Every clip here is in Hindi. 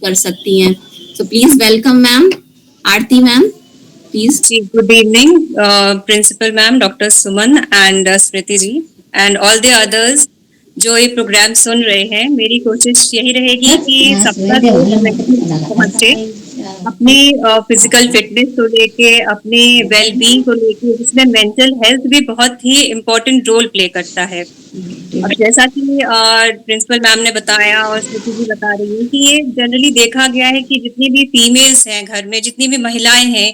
कर सकती हैं। So please welcome ma'am, Aarti ma'am please. जी, good evening principal ma'am, doctor Suman and Smriti ji and all the others जो ये प्रोग्राम सुन रहे हैं। मेरी कोशिश यही रहेगी कि सब तक एक मैसेज पहुंचे अपनी फिजिकल फिटनेस को लेके, अपने वेल बीइंग को लेके, जिसमें मेंटल हेल्थ भी बहुत ही इम्पोर्टेंट रोल प्ले करता है। अब जैसा कि प्रिंसिपल मैम ने बताया और स्मृति जी बता रही है कि ये जनरली देखा गया है कि जितनी भी फीमेल्स हैं घर में, जितनी भी महिलाएं हैं,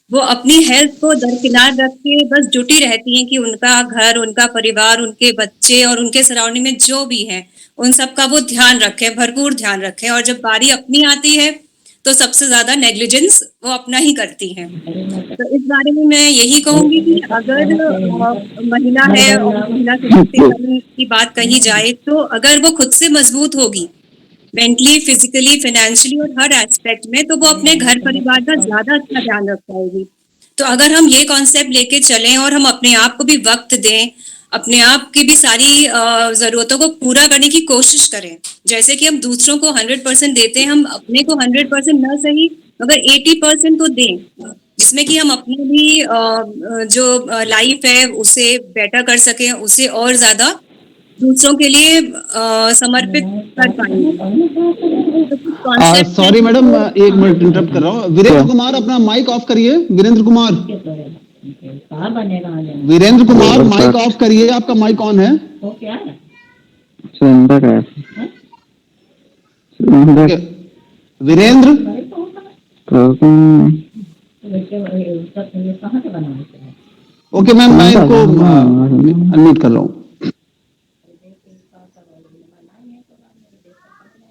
वो अपनी हेल्थ को दरकिनार रख के बस जुटी रहती हैं कि उनका घर, उनका परिवार, उनके बच्चे और उनके सराउंडिंग में जो भी है उन सब का वो ध्यान रखें, भरपूर ध्यान रखें। और जब बारी अपनी आती है तो सबसे ज्यादा नेग्लिजेंस वो अपना ही करती हैं। तो इस बारे में मैं यही कहूंगी कि अगर महिला है और महिला सशक्तिकरण की बात कही जाए, तो अगर वो खुद से मजबूत होगी मेंटली, फिजिकली, फाइनेंशियली और हर एस्पेक्ट में, तो वो अपने घर परिवार का ज्यादा अच्छा ध्यान रख पाएगी। तो अगर हम ये कॉन्सेप्ट लेके चलें और हम अपने आप को भी वक्त दें, अपने आप की भी सारी जरूरतों को पूरा करने की कोशिश करें, जैसे कि हम दूसरों को 100% देते हैं, हम अपने को 100% न सही मगर 80% तो दें, जिसमें कि हम अपनी भी जो लाइफ है उसे बेटर कर सकें, उसे और ज्यादा दूसरों के लिए समर्पित कर पाएंगे। तो कुछ कॉन्सेप्ट है सॉरी मैडम, जो एक मिनट इंटरप्ट कर रहा हूँ। वीरेंद्र कुमार, अपना माइक ऑफ करिए। वीरेंद्र कुमार, वीरेंद्र कुमार माइक ऑफ करिए, आपका माइक ऑन है। वीरेंद्र, ओके मैम, मैं इसको अनम्यूट कर रहा हूँ।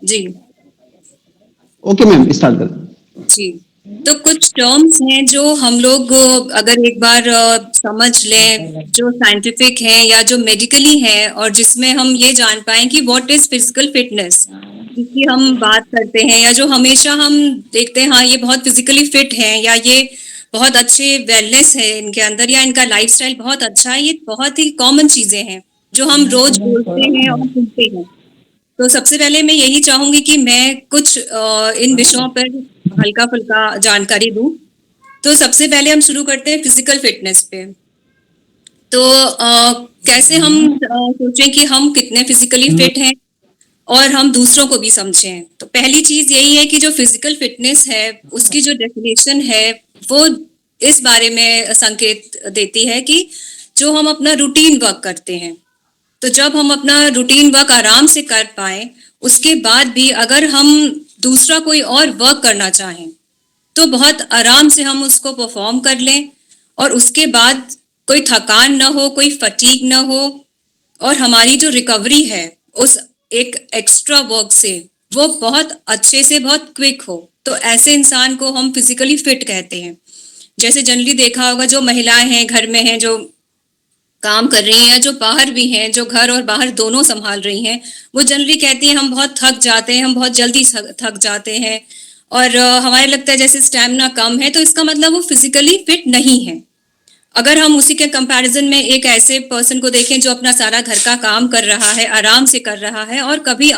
जी ओके मैम, स्टार्ट कर। जी। तो कुछ टर्म्स हैं जो हम लोग अगर एक बार समझ लें, जो साइंटिफिक हैं या जो मेडिकली हैं, और जिसमें हम ये जान पाएं कि व्हाट इज फिजिकल फिटनेस, जिसकी हम बात करते हैं, या जो हमेशा हम देखते हैं हाँ ये बहुत फिजिकली फिट हैं, या ये बहुत अच्छे वेलनेस है इनके अंदर, या इनका लाइफस्टाइल बहुत अच्छा है। ये बहुत ही कॉमन चीजें हैं जो हम रोज बोलते हैं और सुनते हैं। तो सबसे पहले मैं यही चाहूंगी कि मैं कुछ इन विषयों पर हल्का फुल्का जानकारी दूं। तो सबसे पहले हम शुरू करते हैं फिजिकल फिटनेस पे। तो कैसे हम सोचें कि हम कितने फिजिकली फिट हैं और हम दूसरों को भी समझें। तो पहली चीज यही है कि जो फिजिकल फिटनेस है उसकी जो डेफिनेशन है वो इस बारे में संकेत देती है कि जो हम अपना रूटीन वर्क करते हैं, तो जब हम अपना रूटीन वर्क आराम से कर पाए, उसके बाद भी अगर हम दूसरा कोई और वर्क करना चाहें तो बहुत आराम से हम उसको परफॉर्म कर लें, और उसके बाद कोई थकान ना हो, कोई फटीग ना हो, और हमारी जो रिकवरी है उस एक एक्स्ट्रा वर्क से वो बहुत अच्छे से बहुत क्विक हो। तो ऐसे इंसान को हम फिजिकली फिट कहते हैं। जैसे जनरली देखा होगा जो महिलाएं हैं घर में हैं, जो काम कर रही हैं, या जो बाहर भी हैं, जो घर और बाहर दोनों संभाल रही हैं, वो जनरली कहती हैं हम बहुत थक जाते हैं, हम बहुत जल्दी थक जाते हैं, और हमारे लगता है जैसे स्टैमिना कम है। तो इसका मतलब वो फिजिकली फिट नहीं है। अगर हम उसी के कंपैरिजन में एक ऐसे पर्सन को देखें जो अपना सारा घर का काम कर रहा है, आराम से कर रहा है, और कभी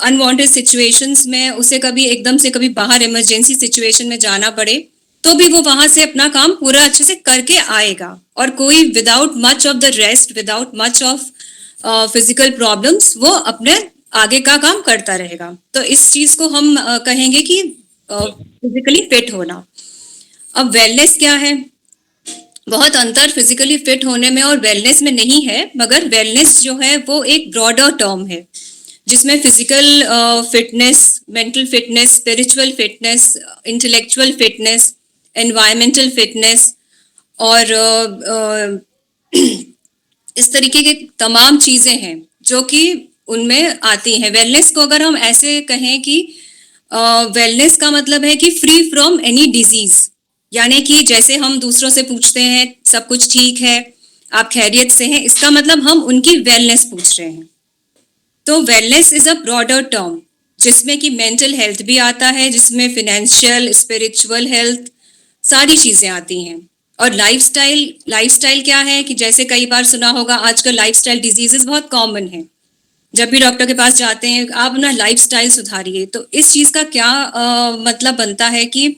अनवांटेड सिचुएशंस में उसे कभी एकदम से कभी बाहर इमरजेंसी सिचुएशन में जाना पड़े, तो भी वो वहां से अपना काम पूरा अच्छे से करके आएगा, और कोई without much of the rest, without much of physical problems वो अपने आगे का काम करता रहेगा। तो इस चीज को हम कहेंगे कि फिजिकली फिट होना। अब वेलनेस क्या है? बहुत अंतर फिजिकली फिट होने में और वेलनेस में नहीं है, मगर वेलनेस जो है वो एक ब्रॉडर टर्म है जिसमें physical fitness, mental fitness, spiritual fitness, intellectual fitness, environmental fitness और इस तरीके के तमाम चीजें हैं जो कि उनमें आती हैं। वेलनेस को अगर हम ऐसे कहें कि वेलनेस का मतलब है कि फ्री फ्रॉम एनी डिजीज, यानी कि जैसे हम दूसरों से पूछते हैं सब कुछ ठीक है, आप खैरियत से हैं, इसका मतलब हम उनकी वेलनेस पूछ रहे हैं। तो wellness is a broader term जिसमें कि मेंटल हेल्थ भी आता है, जिसमें फिनेंशियल, स्पिरिचुअल हेल्थ, सारी चीजें आती हैं। और लाइफस्टाइल क्या है कि जैसे कई बार सुना होगा आजकल लाइफस्टाइल डिजीजेस बहुत कॉमन है। जब भी डॉक्टर के पास जाते हैं आप अपना लाइफस्टाइल सुधारिए। तो इस चीज का क्या मतलब बनता है कि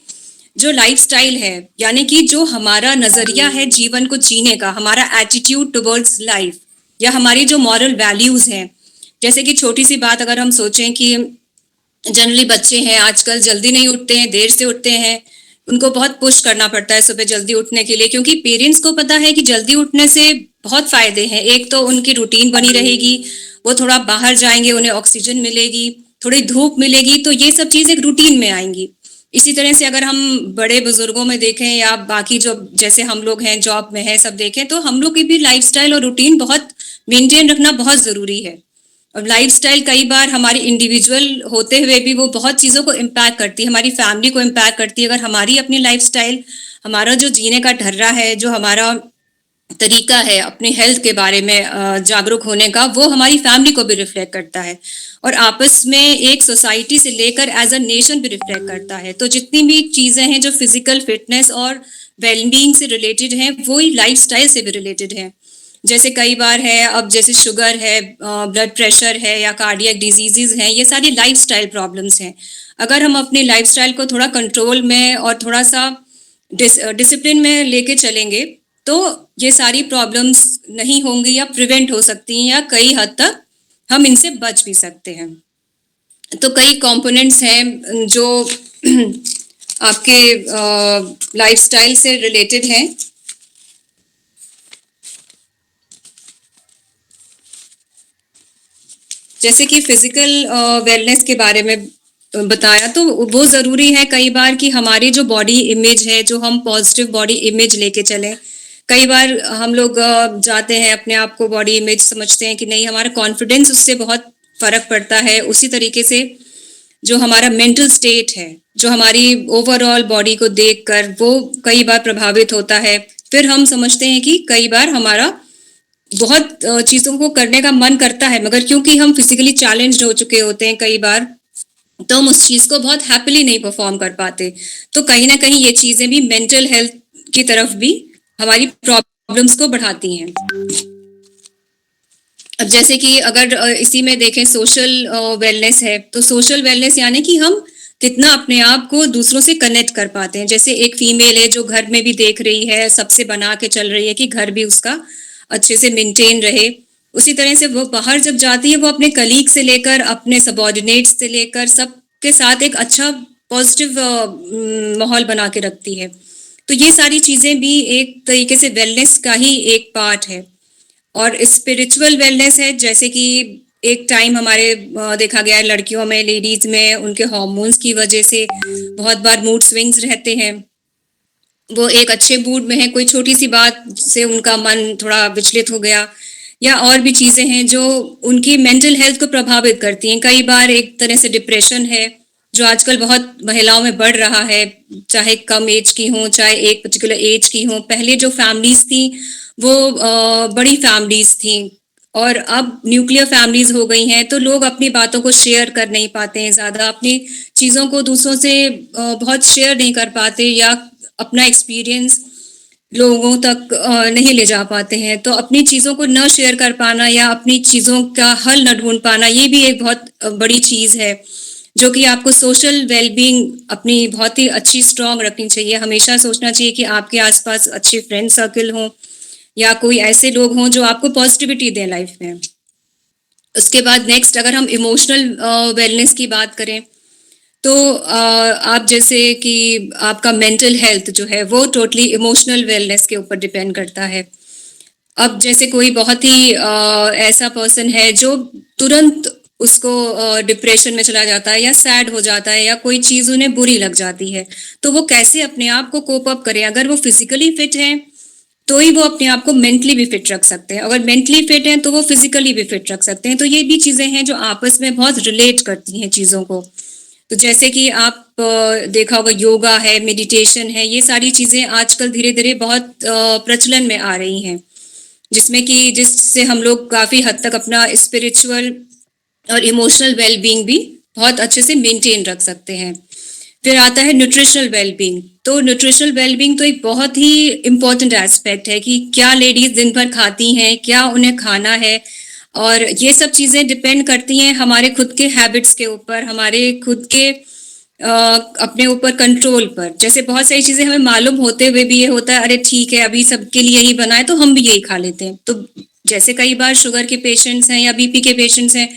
जो लाइफस्टाइल है यानी कि जो हमारा नजरिया है जीवन को जीने का, हमारा एटीट्यूड टुवर्ड्स लाइफ या हमारी जो मॉरल वैल्यूज हैं, जैसे कि छोटी सी बात अगर हम सोचें कि जनरली बच्चे हैं आजकल जल्दी नहीं उठते हैं, देर से उठते हैं, उनको बहुत पुश करना पड़ता है सुबह जल्दी उठने के लिए, क्योंकि पेरेंट्स को पता है कि जल्दी उठने से बहुत फायदे हैं। एक तो उनकी रूटीन बनी रहेगी, वो थोड़ा बाहर जाएंगे, उन्हें ऑक्सीजन मिलेगी, थोड़ी धूप मिलेगी, तो ये सब चीज एक रूटीन में आएंगी। इसी तरह से अगर हम बड़े बुजुर्गों में देखें या बाकी जो जैसे हम लोग हैं जॉब में हैं सब देखें, तो हम लोग की भी लाइफस्टाइल और रूटीन बहुत मेंटेन रखना बहुत जरूरी है। और लाइफस्टाइल कई बार हमारी इंडिविजुअल होते हुए भी वो बहुत चीज़ों को इम्पैक्ट करती है, हमारी फैमिली को इम्पैक्ट करती है। अगर हमारी अपनी लाइफस्टाइल, हमारा जो जीने का ढर्रा है, जो हमारा तरीका है अपने हेल्थ के बारे में जागरूक होने का, वो हमारी फैमिली को भी रिफ्लेक्ट करता है और आपस में एक सोसाइटी से लेकर एज अ नेशन भी रिफ्लेक्ट करता है। तो जितनी भी चीज़ें हैं जो फिजिकल फिटनेस और वेलबींग से रिलेटेड हैं, वो ही लाइफस्टाइल से भी रिलेटेड हैं। जैसे कई बार है, अब जैसे शुगर है, ब्लड प्रेशर है या कार्डियक डिजीजेज हैं, ये सारी लाइफस्टाइल प्रॉब्लम्स हैं। अगर हम अपनी लाइफस्टाइल को थोड़ा कंट्रोल में और थोड़ा सा डिसिप्लिन में लेके चलेंगे तो ये सारी प्रॉब्लम्स नहीं होंगी या प्रिवेंट हो सकती हैं या कई हद तक हम इनसे बच भी सकते हैं। तो कई कंपोनेंट्स हैं जो आपके लाइफस्टाइल से रिलेटेड हैं। जैसे कि फिजिकल वेलनेस के बारे में बताया, तो वो ज़रूरी है कई बार कि हमारी जो बॉडी इमेज है, जो हम पॉजिटिव बॉडी इमेज लेके चलें। कई बार हम लोग जाते हैं अपने आप को बॉडी इमेज समझते हैं कि नहीं, हमारा कॉन्फिडेंस उससे बहुत फ़र्क पड़ता है। उसी तरीके से जो हमारा मेंटल स्टेट है, जो हमारी ओवरऑल बॉडी को देखकर वो कई बार प्रभावित होता है। फिर हम समझते हैं कि कई बार हमारा बहुत चीज़ों को करने का मन करता है, मगर क्योंकि हम फिजिकली चैलेंज्ड हो चुके होते हैं कई बार, तो हम उस चीज़ को बहुत हैप्पीली नहीं परफॉर्म कर पाते। तो कहीं ना कहीं ये चीज़ें भी मेंटल हेल्थ की तरफ भी हमारी प्रॉब्लम्स को बढ़ाती हैं। अब जैसे कि अगर इसी में देखें सोशल वेलनेस है, तो सोशल वेलनेस यानी कि हम कितना अपने आप को दूसरों से कनेक्ट कर पाते हैं। जैसे एक फीमेल है जो घर में भी देख रही है, सबसे बना के चल रही है कि घर भी उसका अच्छे से मेंटेन रहे, उसी तरह से वो बाहर जब जाती है वो अपने कलीग से लेकर अपने सबॉर्डिनेट्स से लेकर सबके साथ एक अच्छा पॉजिटिव माहौल बना के रखती है। तो ये सारी चीज़ें भी एक तरीके से वेलनेस का ही एक पार्ट है। और स्पिरिचुअल वेलनेस है, जैसे कि एक टाइम हमारे देखा गया है लड़कियों में, लेडीज में, उनके हार्मोन्स की वजह से बहुत बार मूड स्विंग्स रहते हैं। वो एक अच्छे मूड में है, कोई छोटी सी बात से उनका मन थोड़ा विचलित हो गया, या और भी चीज़ें हैं जो उनकी मेंटल हेल्थ को प्रभावित करती हैं। कई बार एक तरह से डिप्रेशन है जो आजकल बहुत महिलाओं में बढ़ रहा है, चाहे कम एज की हो चाहे एक पर्टिकुलर एज की हो। पहले जो फैमिलीज थी वो बड़ी फैमिलीज थी और अब न्यूक्लियर फैमिलीज हो गई हैं, तो लोग अपनी बातों को शेयर कर नहीं पाते हैं, ज़्यादा अपनी चीज़ों को दूसरों से बहुत शेयर नहीं कर पाते या अपना एक्सपीरियंस लोगों तक नहीं ले जा पाते हैं। तो अपनी चीज़ों को न शेयर कर पाना या अपनी चीज़ों का हल न ढूंढ पाना, ये भी एक बहुत बड़ी चीज़ है जो कि आपको सोशल वेलबींग अपनी बहुत ही अच्छी स्ट्रांग रखनी चाहिए। हमेशा सोचना चाहिए कि आपके आसपास अच्छे फ्रेंड सर्कल हों या कोई ऐसे लोग हों जो आपको पॉजिटिविटी दें लाइफ में। उसके बाद नेक्स्ट अगर हम इमोशनल वेलनेस की बात करें, तो आप जैसे कि आपका मेंटल हेल्थ जो है वो टोटली इमोशनल वेलनेस के ऊपर डिपेंड करता है। अब जैसे कोई बहुत ही ऐसा पर्सन है जो तुरंत उसको डिप्रेशन में चला जाता है या सैड हो जाता है या कोई चीज़ उन्हें बुरी लग जाती है, तो वो कैसे अपने आप को कोप अप करें। अगर वो फिजिकली फिट हैं तो ही वो अपने आप को मेंटली भी फिट रख सकते हैं, अगर मेंटली फिट हैं तो वो फिजिकली भी फिट रख सकते हैं। तो ये भी चीज़ें हैं जो आपस में बहुत रिलेट करती हैं चीज़ों को। तो जैसे कि आप देखा होगा योगा है, मेडिटेशन है, ये सारी चीज़ें आजकल धीरे धीरे बहुत प्रचलन में आ रही हैं, जिससे हम लोग काफ़ी हद तक अपना स्पिरिचुअल और इमोशनल वेलबींग भी बहुत अच्छे से मेंटेन रख सकते हैं। फिर आता है न्यूट्रिशनल वेलबींग। तो न्यूट्रिशनल वेलबींग तो एक बहुत ही इम्पोर्टेंट एस्पेक्ट है कि क्या लेडीज दिन भर खाती हैं, क्या उन्हें खाना है। और ये सब चीजें डिपेंड करती हैं हमारे खुद के हैबिट्स के ऊपर, हमारे खुद के अपने ऊपर कंट्रोल पर। जैसे बहुत सारी चीजें हमें मालूम होते हुए भी ये होता है, अरे ठीक है अभी सबके लिए यही बना है तो हम भी यही खा लेते हैं। तो जैसे कई बार शुगर के पेशेंट्स हैं या बीपी के पेशेंट्स हैं,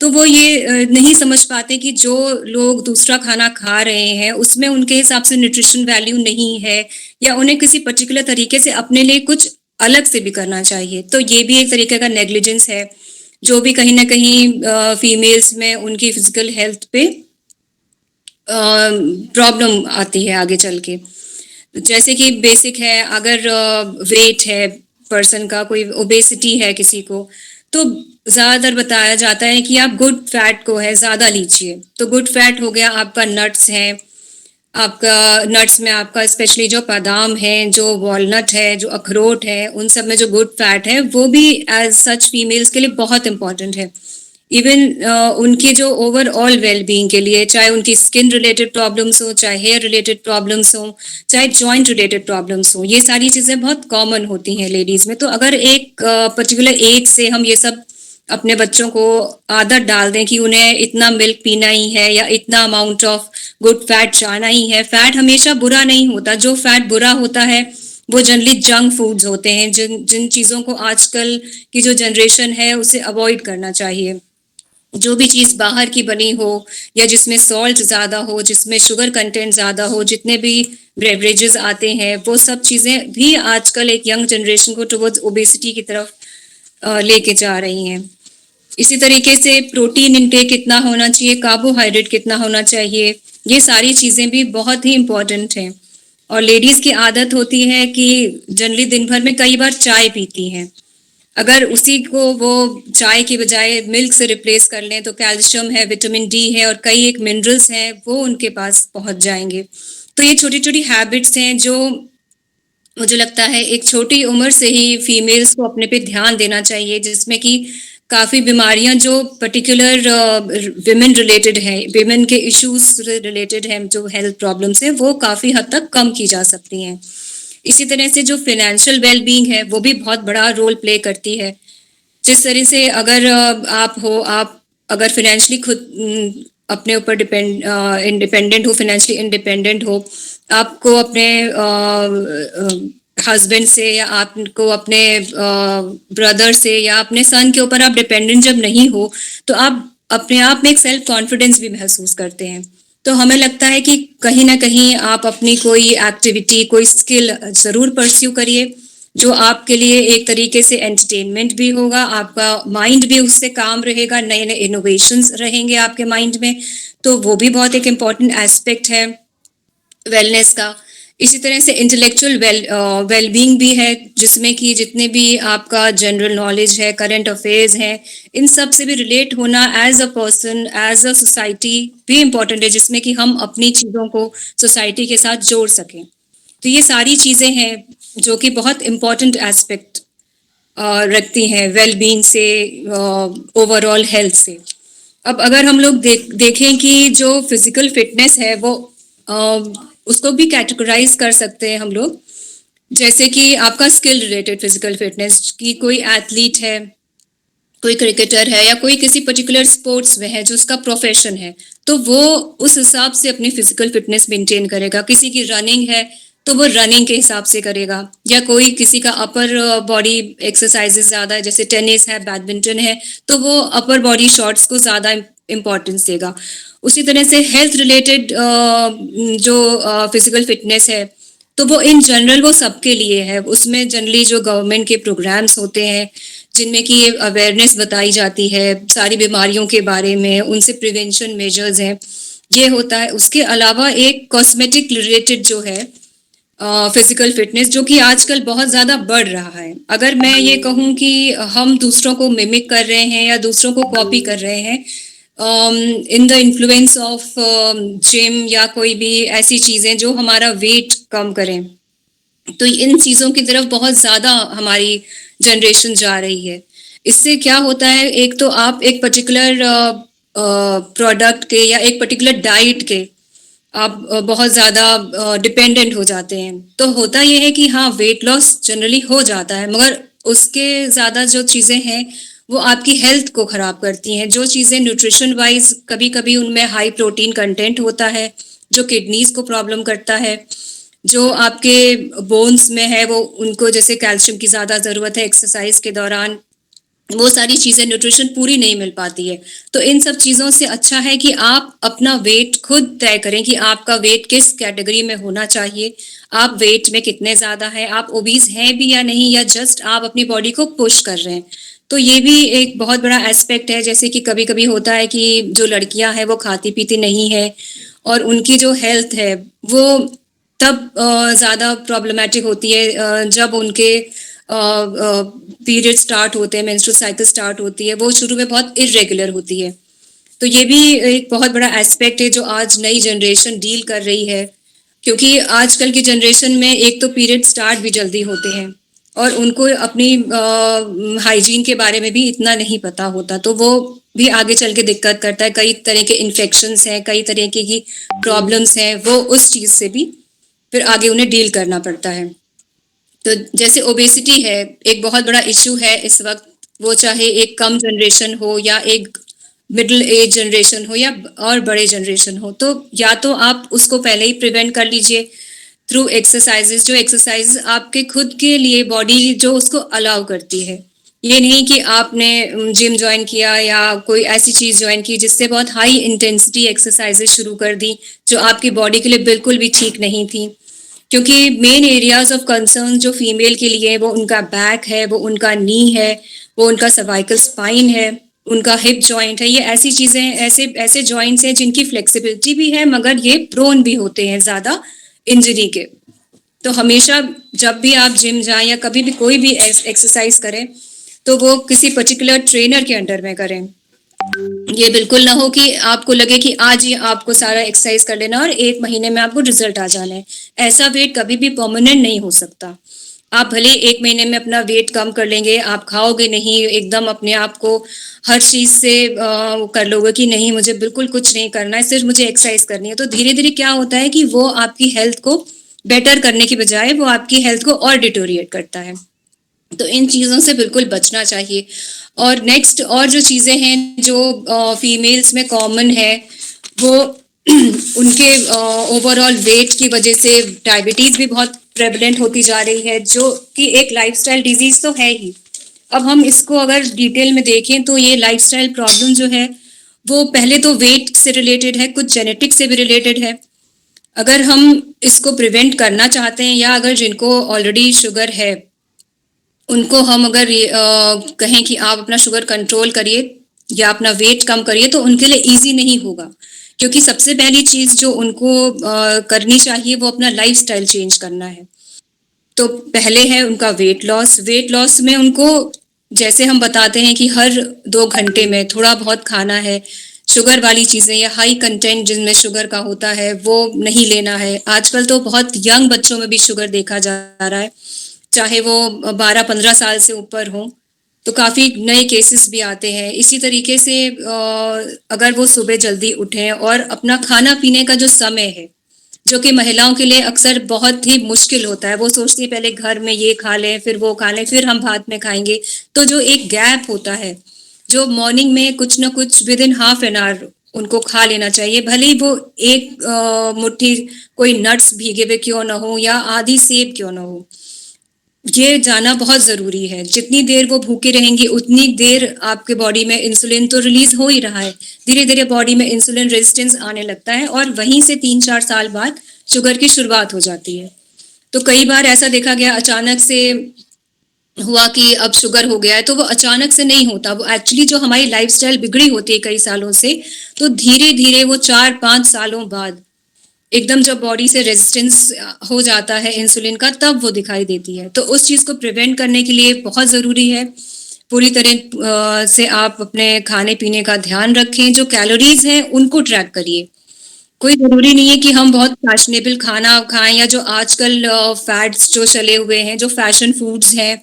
तो वो ये नहीं समझ पाते कि जो लोग दूसरा खाना खा रहे हैं उसमें उनके हिसाब से न्यूट्रिशन वैल्यू नहीं है, या उन्हें किसी पर्टिकुलर तरीके से अपने लिए कुछ अलग से भी करना चाहिए। तो ये भी एक तरीके का नेग्लिजेंस है, जो भी कहीं ना कहीं फीमेल्स में उनकी फिजिकल हेल्थ पे प्रॉब्लम आती है आगे चल के। जैसे कि बेसिक है, अगर वेट है पर्सन का, कोई ओबेसिटी है किसी को, तो ज्यादातर बताया जाता है कि आप गुड फैट को है ज्यादा लीजिए। तो गुड फैट हो गया आपका नट्स है, आपका नट्स में आपका स्पेशली जो बादाम है, जो वॉलनट है, जो अखरोट है, उन सब में जो गुड फैट है वो भी एज सच फीमेल्स के लिए बहुत इंपॉर्टेंट है। इवन उनकी जो ओवरऑल वेलबींग के लिए, चाहे उनकी स्किन रिलेटेड प्रॉब्लम्स हो, चाहे हेयर रिलेटेड प्रॉब्लम्स हो, चाहे जॉइंट रिलेटेड प्रॉब्लम्स हो, ये सारी चीजें बहुत कॉमन होती हैं लेडीज में। तो अगर एक पर्टिकुलर एज से हम ये सब अपने बच्चों को आदत डाल दें कि उन्हें इतना मिल्क पीना ही है या इतना अमाउंट ऑफ गुड फैट जाना ही है। फैट हमेशा बुरा नहीं होता, जो फैट बुरा होता है वो जनरली जंक फूड्स होते हैं, जिन जिन चीज़ों को आजकल की जो जनरेशन है उसे अवॉइड करना चाहिए। जो भी चीज़ बाहर की बनी हो या जिसमें सॉल्ट ज़्यादा हो, जिसमें शुगर कंटेंट ज़्यादा हो, जितने भी बेवरेजेस आते हैं, वो सब चीज़ें भी आजकल एक यंग जनरेशन को टुवर्ड्स ओबेसिटी की तरफ लेके जा रही हैं। इसी तरीके से प्रोटीन इंटेक कितना होना चाहिए, कार्बोहाइड्रेट कितना होना चाहिए, ये सारी चीज़ें भी बहुत ही इम्पोर्टेंट हैं। और लेडीज़ की आदत होती है कि जनरली दिन भर में कई बार चाय पीती हैं। अगर उसी को वो चाय की बजाय मिल्क से रिप्लेस कर लें तो कैल्शियम है, विटामिन डी है और कई एक मिनरल्स हैं, वो उनके पास पहुंच जाएंगे। तो ये छोटी छोटी हैबिट्स हैं जो मुझे लगता है एक छोटी उम्र से ही फीमेल्स को अपने पे ध्यान देना चाहिए, जिसमें कि काफ़ी बीमारियां जो पर्टिकुलर विमेन रिलेटेड है, विमेन के इश्यूज रिलेटेड हैं, जो हेल्थ प्रॉब्लम्स हैं, वो काफ़ी हद तक कम की जा सकती हैं। इसी तरह से जो फाइनेंशियल वेलबींग है वो भी बहुत बड़ा रोल प्ले करती है। जिस तरह से अगर आप अगर फाइनेंशियली खुद अपने ऊपर इंडिपेंडेंट हो, फाइनेंशियली इंडिपेंडेंट हो, आपको अपने हस्बैंड से या आपको अपने ब्रदर से या अपने सन के ऊपर आप डिपेंडेंट जब नहीं हो, तो आप अपने आप में एक सेल्फ कॉन्फिडेंस भी महसूस करते हैं। तो हमें लगता है कि कहीं ना कहीं आप अपनी कोई एक्टिविटी, कोई स्किल जरूर परस्यू करिए, जो आपके लिए एक तरीके से एंटरटेनमेंट भी होगा, आपका माइंड भी उससे काम रहेगा, नए नए इनोवेशंस रहेंगे आपके माइंड में। तो वो भी बहुत एक इम्पॉर्टेंट एस्पेक्ट है वेलनेस का। इसी तरह से इंटेलेक्चुअल वेलबींग भी है, जिसमें कि जितने भी आपका जनरल नॉलेज है, करंट अफेयर्स हैं, इन सब से भी रिलेट होना as a person, as a society भी इम्पॉर्टेंट है, जिसमें कि हम अपनी चीज़ों को सोसाइटी के साथ जोड़ सकें। तो ये सारी चीज़ें हैं जो कि बहुत इम्पॉर्टेंट एस्पेक्ट रखती हैं वेलबींग से, ओवरऑल हेल्थ से। अब अगर हम लोग देखें कि जो फिजिकल फिटनेस है वो उसको भी कैटेगराइज कर सकते हैं हम लोग, जैसे कि आपका स्किल रिलेटेड फिजिकल फिटनेस, की कोई एथलीट है, कोई क्रिकेटर है या कोई किसी पर्टिकुलर स्पोर्ट्स में है जो उसका प्रोफेशन है, तो वो उस हिसाब से अपनी फिजिकल फिटनेस मेंटेन करेगा। किसी की रनिंग है तो वो रनिंग के हिसाब से करेगा, या कोई किसी का अपर बॉडी एक्सरसाइजेस ज़्यादा है, जैसे टेनिस है, बैडमिंटन है, तो वो अपर बॉडी शॉट्स को ज़्यादा इम्पोर्टेंस देगा। उसी तरह से हेल्थ रिलेटेड जो फिजिकल फिटनेस है, तो वो इन जनरल वो सबके लिए है। उसमें जनरली जो गवर्नमेंट के प्रोग्राम्स होते हैं जिनमें कि अवेयरनेस बताई जाती है सारी बीमारियों के बारे में, उनसे प्रिवेंशन मेजर्स हैं, ये होता है। उसके अलावा एक कॉस्मेटिक रिलेटेड जो है फिजिकल फिटनेस, जो कि आजकल बहुत ज़्यादा बढ़ रहा है। अगर मैं ये कहूँ कि हम दूसरों को मिमिक कर रहे हैं या दूसरों को कॉपी कर रहे हैं in the influence of gym या कोई भी ऐसी चीज़ें जो हमारा वेट कम करें, तो इन चीज़ों की तरफ बहुत ज़्यादा हमारी जनरेशन जा रही है। इससे क्या होता है, एक तो आप एक पर्टिकुलर प्रोडक्ट के या एक पर्टिकुलर डाइट के आप बहुत ज़्यादा डिपेंडेंट हो जाते हैं। तो होता यह है कि हाँ, वेट लॉस जनरली हो जाता है, मगर उसके ज़्यादा जो चीज़ें हैं वो आपकी हेल्थ को खराब करती हैं। जो चीज़ें न्यूट्रिशन वाइज कभी कभी उनमें हाई प्रोटीन कंटेंट होता है, जो किडनीज को प्रॉब्लम करता है, जो आपके बोन्स में है वो उनको जैसे कैल्शियम की ज़्यादा ज़रूरत है एक्सरसाइज के दौरान, वो सारी चीज़ें न्यूट्रिशन पूरी नहीं मिल पाती है। तो इन सब चीज़ों से अच्छा है कि आप अपना वेट खुद तय करें कि आपका वेट किस कैटेगरी में होना चाहिए, आप वेट में कितने ज़्यादा हैं, आप ओबीज हैं भी या नहीं, या जस्ट आप अपनी बॉडी को पुश कर रहे हैं। तो ये भी एक बहुत बड़ा एस्पेक्ट है। जैसे कि कभी कभी होता है कि जो लड़कियां हैं वो खाती पीती नहीं है और उनकी जो हेल्थ है वो तब ज़्यादा प्रॉब्लमेटिक होती है जब उनके पीरियड स्टार्ट होते हैं, मेंस्ट्रुअल साइकिल स्टार्ट होती है, वो शुरू में बहुत इरेगुलर होती है। तो ये भी एक बहुत बड़ा एस्पेक्ट है जो आज नई जनरेशन डील कर रही है, क्योंकि आजकल की जनरेशन में एक तो पीरियड स्टार्ट भी जल्दी होते हैं और उनको अपनी हाइजीन के बारे में भी इतना नहीं पता होता, तो वो भी आगे चल के दिक्कत करता है। कई तरह के इन्फेक्शंस हैं, कई तरह की प्रॉब्लम्स हैं, वो उस चीज़ से भी फिर आगे उन्हें डील करना पड़ता है। तो जैसे ओबेसिटी है, एक बहुत बड़ा इशू है इस वक्त, वो चाहे एक कम जनरेशन हो या एक मिडिल एज जनरेशन हो या और बड़े जनरेशन हो, तो या तो आप उसको पहले ही प्रिवेंट कर लीजिए थ्रू एक्सरसाइजेस, जो एक्सरसाइज आपके खुद के लिए बॉडी जो उसको अलाउ करती है। ये नहीं कि आपने जिम ज्वाइन किया या कोई ऐसी चीज ज्वाइन की जिससे बहुत हाई इंटेंसिटी एक्सरसाइजेस शुरू कर दी जो आपकी बॉडी के लिए बिल्कुल भी ठीक नहीं थी। क्योंकि मेन एरियाज ऑफ कंसर्न जो फीमेल के लिए वो उनका बैक है, वो उनका नी है, वो उनका सर्वाइकल स्पाइन है, उनका हिप जॉइंट है। ये ऐसी चीजें, ऐसे ऐसे जॉइंट्स हैं जिनकी फ्लेक्सिबिलिटी भी है मगर ये प्रोन भी होते हैं ज्यादा इंजरी के। तो हमेशा जब भी आप जिम जाएं या कभी भी कोई भी एक्सरसाइज करें तो वो किसी पर्टिकुलर ट्रेनर के अंडर में करें। ये बिल्कुल ना हो कि आपको लगे कि आज ही आपको सारा एक्सरसाइज कर लेना और 1 महीने में आपको रिजल्ट आ जाना है। ऐसा वेट कभी भी परमानेंट नहीं हो सकता। आप भले 1 महीने में अपना वेट कम कर लेंगे, आप खाओगे नहीं, एकदम अपने आप को हर चीज से कर लोगे कि नहीं मुझे बिल्कुल कुछ नहीं करना है, सिर्फ मुझे एक्सरसाइज करनी है, तो धीरे धीरे क्या होता है कि वो आपकी हेल्थ को बेटर करने की बजाय वो आपकी हेल्थ को और डिटोरिएट करता है। तो इन चीज़ों से बिल्कुल बचना चाहिए। और नेक्स्ट और जो चीज़ें हैं जो फीमेल्स में कॉमन है वो उनके ओवरऑल वेट की वजह से डायबिटीज़ भी बहुत प्रेवलेंट होती जा रही है, जो कि एक लाइफस्टाइल डिजीज़ तो है ही। अब हम इसको अगर डिटेल में देखें तो ये लाइफस्टाइल प्रॉब्लम जो है वो पहले तो वेट से रिलेटेड है, कुछ जेनेटिक से भी रिलेटेड है। अगर हम इसको प्रिवेंट करना चाहते हैं या अगर जिनको ऑलरेडी शुगर है उनको हम अगर कहें कि आप अपना शुगर कंट्रोल करिए या अपना वेट कम करिए, तो उनके लिए इजी नहीं होगा, क्योंकि सबसे पहली चीज जो उनको करनी चाहिए वो अपना लाइफस्टाइल चेंज करना है। तो पहले है उनका वेट लॉस। वेट लॉस में उनको जैसे हम बताते हैं कि हर 2 घंटे में थोड़ा बहुत खाना है, शुगर वाली चीजें या हाई कंटेंट जिनमें शुगर का होता है वो नहीं लेना है। आजकल तो बहुत यंग बच्चों में भी शुगर देखा जा रहा है, चाहे वो 12-15 साल से ऊपर हो, तो काफ़ी नए केसेस भी आते हैं। इसी तरीके से अगर वो सुबह जल्दी उठें और अपना खाना पीने का जो समय है, जो कि महिलाओं के लिए अक्सर बहुत ही मुश्किल होता है, वो सोचती है पहले घर में ये खा लें, फिर वो खा लें, फिर हम बाद में खाएंगे। तो जो एक गैप होता है, जो मॉर्निंग में कुछ ना कुछ with in half an hour उनको खा लेना चाहिए, भले ही वो एक मुट्ठी कोई नट्स भीगे हुए क्यों ना हो या आधी सेब क्यों ना हो, ये जाना बहुत ज़रूरी है। जितनी देर वो भूखे रहेंगी उतनी देर आपके बॉडी में इंसुलिन तो रिलीज हो ही रहा है, धीरे धीरे बॉडी में इंसुलिन रेजिस्टेंस आने लगता है और वहीं से 3-4 साल बाद शुगर की शुरुआत हो जाती है। तो कई बार ऐसा देखा गया अचानक से हुआ कि अब शुगर हो गया है, तो वो अचानक से नहीं होता, वो एक्चुअली जो हमारी लाइफस्टाइल बिगड़ी होती है कई सालों से, तो धीरे धीरे वो 4-5 सालों बाद एकदम जब बॉडी से रेजिस्टेंस हो जाता है इंसुलिन का, तब वो दिखाई देती है। तो उस चीज़ को प्रिवेंट करने के लिए बहुत ज़रूरी है पूरी तरह से आप अपने खाने पीने का ध्यान रखें, जो कैलोरीज हैं उनको ट्रैक करिए। कोई ज़रूरी नहीं है कि हम बहुत फैशनेबल खाना खाएं या जो आजकल फैट्स जो चले हुए हैं, जो फैशन फूड्स हैं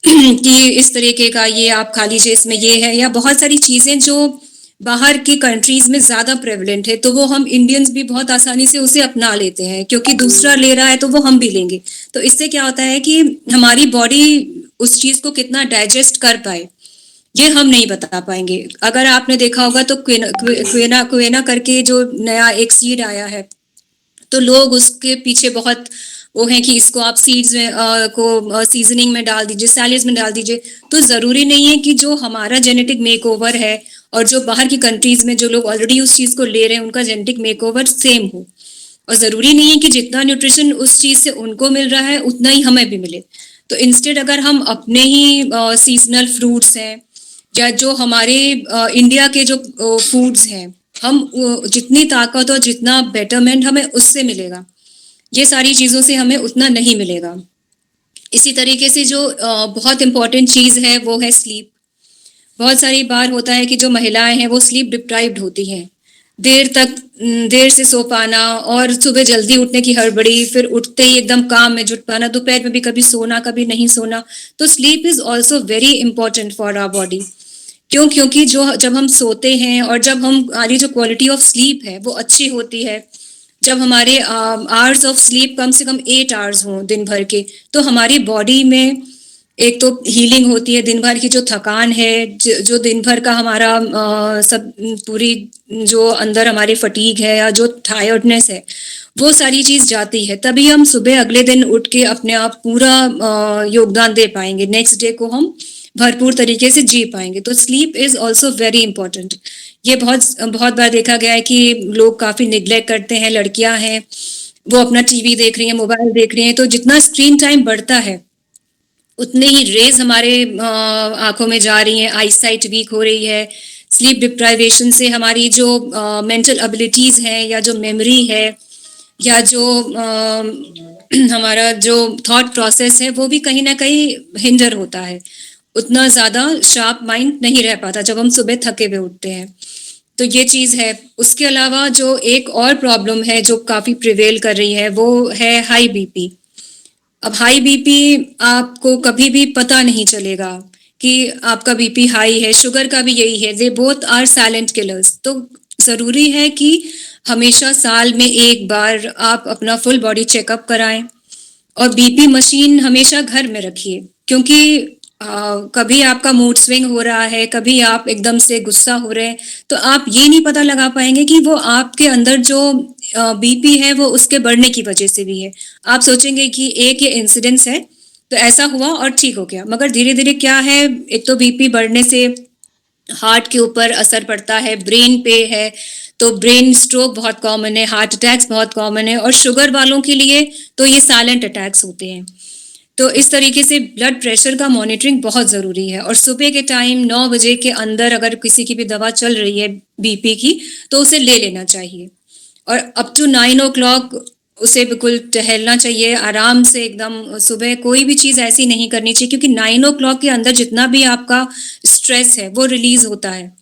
कि इस तरीके का ये आप खा लीजिए, इसमें ये है, या बहुत सारी चीज़ें जो बाहर की कंट्रीज में ज्यादा प्रेवलेंट है, तो वो हम इंडियंस भी बहुत आसानी से उसे अपना लेते हैं, क्योंकि दूसरा ले रहा है तो वो हम भी लेंगे। तो इससे क्या होता है कि हमारी बॉडी उस चीज को कितना डाइजेस्ट कर पाए, ये हम नहीं बता पाएंगे। अगर आपने देखा होगा तो क्वेना करके जो नया एक सीड आया है, तो लोग उसके पीछे बहुत वो है कि इसको आप सीड्स में को सीजनिंग में डाल दीजिए, सैलेड्स में डाल दीजिए। तो जरूरी नहीं है कि जो हमारा जेनेटिक मेकओवर है और जो बाहर की कंट्रीज में जो लोग ऑलरेडी उस चीज को ले रहे हैं उनका जेनेटिक मेकओवर सेम हो। और जरूरी नहीं है कि जितना न्यूट्रिशन उस चीज से उनको मिल रहा है उतना ही हमें भी मिले। तो इंस्टेड अगर हम अपने ही सीजनल फ्रूट्स हैं या जो हमारे इंडिया के जो फूड्स हैं, हम जितनी ताकत और जितना बेटरमेंट हमें उससे मिलेगा, ये सारी चीज़ों से हमें उतना नहीं मिलेगा। इसी तरीके से जो बहुत इम्पोर्टेंट चीज़ है वो है स्लीप। बहुत सारी बार होता है कि जो महिलाएं हैं वो स्लीप डिप्राइव्ड होती हैं, देर से सो पाना और सुबह जल्दी उठने की हड़बड़ी, फिर उठते ही एकदम काम में जुट पाना, दोपहर में भी कभी सोना कभी नहीं सोना। तो sleep is also very important for our body. क्योंकि जो जब हम सोते हैं और जब हमारी जो क्वालिटी ऑफ स्लीप है वो अच्छी होती है, जब हमारे आवर्स ऑफ स्लीप कम से कम 8 आवर्स हों दिन भर के, तो हमारी बॉडी में एक तो हीलिंग होती है। दिन भर की जो थकान है, जो दिन भर का हमारा सब पूरी जो अंदर हमारी फटीग है या जो टायर्डनेस है, वो सारी चीज जाती है। तभी हम सुबह अगले दिन उठ के अपने आप पूरा योगदान दे पाएंगे, नेक्स्ट डे को हम भरपूर तरीके से जी पाएंगे। तो sleep is also very important. ये बहुत बहुत बार देखा गया है कि लोग काफी निग्लेक्ट करते हैं। लड़कियां हैं वो अपना टीवी देख रही हैं, मोबाइल देख रही हैं, तो जितना स्क्रीन टाइम बढ़ता है उतने ही रेज हमारे आंखों में जा रही हैं, आई साइट वीक हो रही है। स्लीप डिप्राइवेशन से हमारी जो मेंटल एबिलिटीज हैं या जो मेमोरी है या जो हमारा जो थॉट प्रोसेस है वो भी कहीं ना कहीं हिंडर होता है। उतना ज्यादा शार्प माइंड नहीं रह पाता जब हम सुबह थके हुए उठते हैं। तो ये चीज है। उसके अलावा जो एक और प्रॉब्लम है जो काफी प्रिवेल कर रही है वो है हाई बीपी। अब हाई बीपी आपको कभी भी पता नहीं चलेगा कि आपका बीपी हाई है। शुगर का भी यही है, they both are silent killers. तो जरूरी है कि हमेशा साल में एक बार आप अपना फुल बॉडी चेकअप कराएं और बीपी मशीन हमेशा घर में रखिए। क्योंकि कभी आपका मूड स्विंग हो रहा है, कभी आप एकदम से गुस्सा हो रहे हैं, तो आप ये नहीं पता लगा पाएंगे कि वो आपके अंदर जो बीपी है वो उसके बढ़ने की वजह से भी है। आप सोचेंगे कि एक ये इंसिडेंस है तो ऐसा हुआ और ठीक हो गया, मगर धीरे धीरे क्या है, एक तो बीपी बढ़ने से हार्ट के ऊपर असर पड़ता है, ब्रेन पे है, तो ब्रेन स्ट्रोक बहुत कॉमन है, हार्ट अटैक्स बहुत कॉमन है, और शुगर वालों के लिए तो ये साइलेंट अटैक्स होते हैं। तो इस तरीके से ब्लड प्रेशर का मॉनिटरिंग बहुत ज़रूरी है। और सुबह के टाइम 9 बजे के अंदर अगर किसी की भी दवा चल रही है बीपी की तो उसे ले लेना चाहिए, और अप टू 9 o'clock उसे बिल्कुल टहलना चाहिए आराम से एकदम। सुबह कोई भी चीज़ ऐसी नहीं करनी चाहिए, क्योंकि 9 o'clock के अंदर जितना भी आपका स्ट्रेस है वो रिलीज होता है।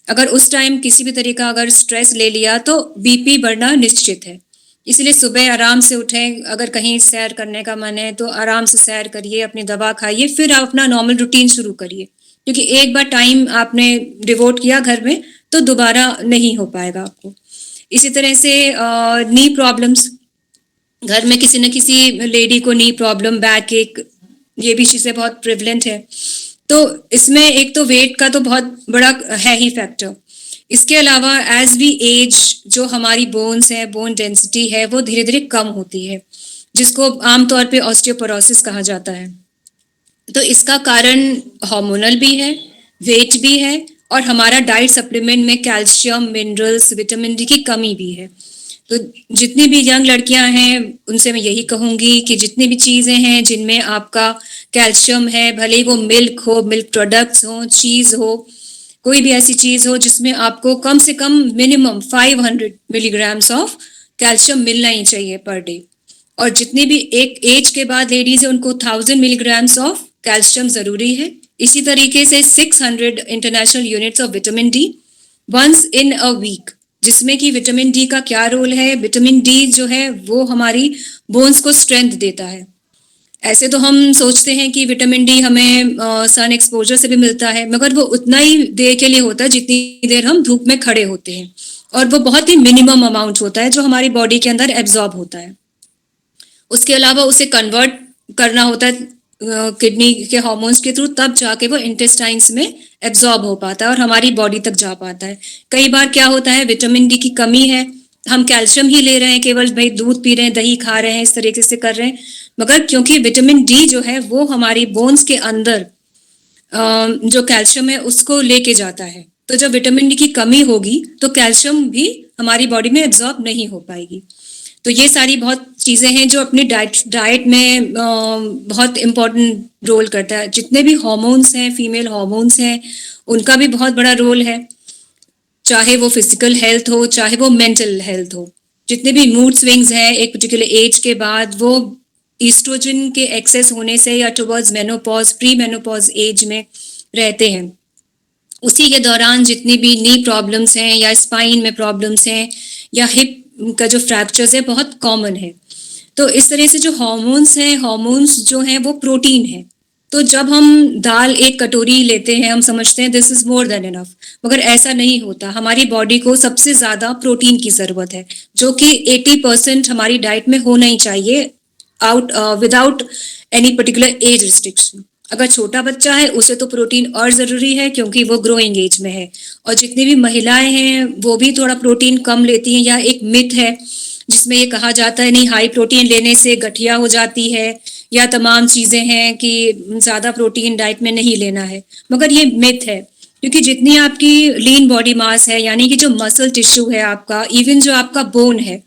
अगर उस टाइम किसी भी तरह का अगर स्ट्रेस ले लिया तो बीपी बढ़ना निश्चित है। इसलिए सुबह आराम से उठें, अगर कहीं सैर करने का मन है तो आराम से सैर करिए, अपनी दवा खाइए, फिर आप अपना नॉर्मल रूटीन शुरू करिए। क्योंकि एक बार टाइम आपने डिवोट किया घर में तो दोबारा नहीं हो पाएगा आपको। इसी तरह से नी प्रॉब्लम्स, घर में किसी न किसी लेडी को नी प्रॉब्लम, बैक एक, ये भी चीज़ें बहुत प्रिवलेंट है। तो इसमें एक तो वेट का तो बहुत बड़ा है ही फैक्टर। इसके अलावा एज वी एज जो हमारी बोन्स है, बोन डेंसिटी है, वो धीरे धीरे कम होती है, जिसको आमतौर पे ऑस्टियोपोरोसिस कहा जाता है। तो इसका कारण हार्मोनल भी है, वेट भी है, और हमारा डाइट सप्लीमेंट में कैल्शियम, मिनरल्स, विटामिन डी की कमी भी है। तो जितनी भी यंग लड़कियां हैं उनसे मैं यही कहूंगी कि जितनी भी चीज़ें हैं जिनमें आपका कैल्शियम है, भले ही वो मिल्क हो, मिल्क प्रोडक्ट्स हो, चीज़ हो, कोई भी ऐसी चीज़ हो जिसमें आपको कम से कम मिनिमम 500 मिलीग्राम्स ऑफ कैल्शियम मिलना ही चाहिए पर डे। और जितनी भी एक एज के बाद लेडीज है उनको 1000 मिलीग्राम्स ऑफ कैल्शियम ज़रूरी है। इसी तरीके से 600 international units of vitamin D once in a week, जिसमें कि विटामिन डी का क्या रोल है। विटामिन डी जो है वो हमारी बोन्स को स्ट्रेंथ देता है। ऐसे तो हम सोचते हैं कि विटामिन डी हमें सन एक्सपोजर से भी मिलता है, मगर वो उतना ही देर के लिए होता है जितनी देर हम धूप में खड़े होते हैं, और वो बहुत ही मिनिमम अमाउंट होता है जो हमारी बॉडी के अंदर एब्जॉर्ब होता है। उसके अलावा उसे कन्वर्ट करना होता है किडनी के हार्मोन्स के थ्रू, तब जाके वो इंटेस्टाइन्स में एब्जॉर्ब हो पाता है और हमारी बॉडी तक जा पाता है। कई बार क्या होता है, विटामिन डी की कमी है, हम कैल्शियम ही ले रहे हैं, केवल भाई दूध पी रहे हैं, दही खा रहे हैं, इस तरीके से कर रहे हैं, मगर क्योंकि विटामिन डी जो है वो हमारी बोन्स के अंदर जो कैल्शियम है उसको लेके जाता है। तो जब विटामिन डी की कमी होगी तो कैल्शियम भी हमारी बॉडी में एब्जॉर्ब नहीं हो पाएगी। तो ये सारी बहुत चीजें हैं जो अपनी डाइट में बहुत इम्पोर्टेंट रोल करता है। जितने भी हार्मोन्स हैं, फीमेल हार्मोन्स हैं, उनका भी बहुत बड़ा रोल है, चाहे वो फिजिकल हेल्थ हो, चाहे वो मेंटल हेल्थ हो। जितने भी मूड स्विंग्स हैं एक पर्टिकुलर एज के बाद, वो ईस्ट्रोजन के एक्सेस होने से या towards menopause, pre menopause age में रहते हैं। उसी के दौरान जितनी भी नी प्रॉब्लम्स हैं या स्पाइन में प्रॉब्लम्स हैं या हिप का जो फ्रैक्चर्स है बहुत कॉमन है। तो इस तरह से जो हार्मोन्स हैं, हार्मोन्स जो हैं वो प्रोटीन है। तो जब हम दाल एक कटोरी लेते हैं, हम समझते हैं this is more than enough, मगर ऐसा नहीं होता। हमारी बॉडी को सबसे ज्यादा प्रोटीन की जरूरत है, जो कि 80% हमारी डाइट में होना ही चाहिए, without any particular age restriction. अगर छोटा बच्चा है उसे तो प्रोटीन और जरूरी है क्योंकि वो ग्रोइंग एज में है, और जितनी भी महिलाएं हैं वो भी थोड़ा प्रोटीन कम लेती हैं, या एक मिथ है जिसमें ये कहा जाता है नहीं हाई प्रोटीन लेने से गठिया हो जाती है, या तमाम चीजें हैं कि ज्यादा प्रोटीन डाइट में नहीं लेना है, मगर ये मिथ है। क्योंकि जितनी आपकी लीन बॉडी मास है, यानी कि जो मसल टिश्यू है आपका, इवन जो आपका बोन है,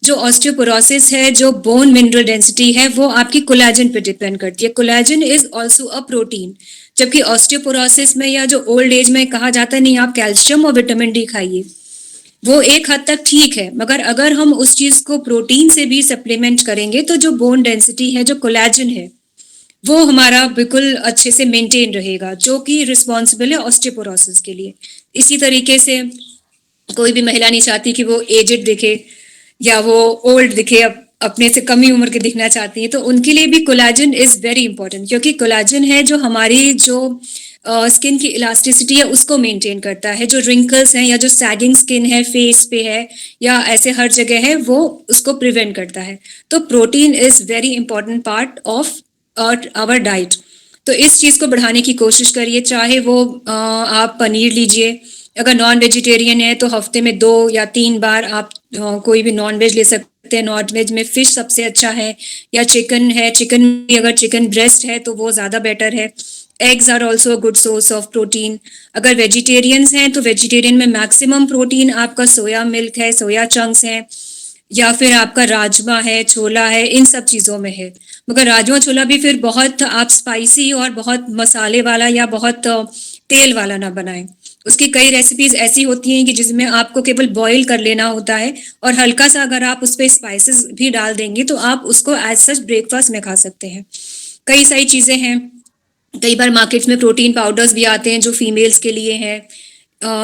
जो ऑस्टियोपोरोसिस है, जो बोन मिनरल डेंसिटी है, वो आपकी कोलेजन पे डिपेंड करती है। Collagen is also a protein, जबकि ऑस्टियोपोरोसिस में या जो ओल्ड एज में कहा जाता है नहीं आप कैल्शियम और विटामिन डी खाइए, वो एक हद तक ठीक है, मगर अगर हम उस चीज को प्रोटीन से भी सप्लीमेंट करेंगे तो जो बोन डेंसिटी है, जो कोलेजन है, वो हमारा बिल्कुल अच्छे से मेंटेन रहेगा, जो कि रिस्पॉन्सिबल है ऑस्टियोपोरोसिस के लिए। इसी तरीके से कोई भी महिला नहीं चाहती कि वो एजेड दिखे या वो ओल्ड दिखे, अपने से कम ही उम्र के दिखना चाहती है, तो उनके लिए भी कोलेजन इज वेरी इंपॉर्टेंट, क्योंकि कोलेजन है जो हमारी जो स्किन की इलास्टिसिटी है उसको मेंटेन करता है। जो रिंकल्स हैं या जो सैगिंग स्किन है फेस पे है या ऐसे हर जगह है, वो उसको प्रिवेंट करता है। तो protein is very important part of our diet. तो इस चीज को बढ़ाने की कोशिश करिए, चाहे वो आप पनीर लीजिए, अगर नॉन वेजिटेरियन है तो हफ्ते में 2 या 3 बार आप कोई भी नॉन वेज ले सकते हैं। नॉन वेज में फिश सबसे अच्छा है, या चिकन है, चिकन भी अगर चिकन ब्रेस्ट है तो वो ज़्यादा बेटर है। Eggs are also a good source of protein. अगर वेजिटेरियंस हैं तो वेजिटेरियन में मैक्सिमम प्रोटीन आपका सोया मिल्क है, सोया चंक्स हैं, या फिर आपका राजमा है, छोला है, इन सब चीज़ों में है। मगर राजमा छोला भी फिर बहुत आप स्पाइसी और बहुत मसाले वाला या बहुत तेल वाला ना बनाएं। उसकी कई रेसिपीज ऐसी होती हैं कि जिसमें आपको केवल बॉईल कर लेना होता है, और हल्का सा अगर आप उस पर स्पाइसेस भी डाल देंगे तो आप उसको एज सच ब्रेकफास्ट में खा सकते हैं। कई सारी चीज़ें हैं, कई बार मार्केट्स में प्रोटीन पाउडर्स भी आते हैं जो फीमेल्स के लिए हैं,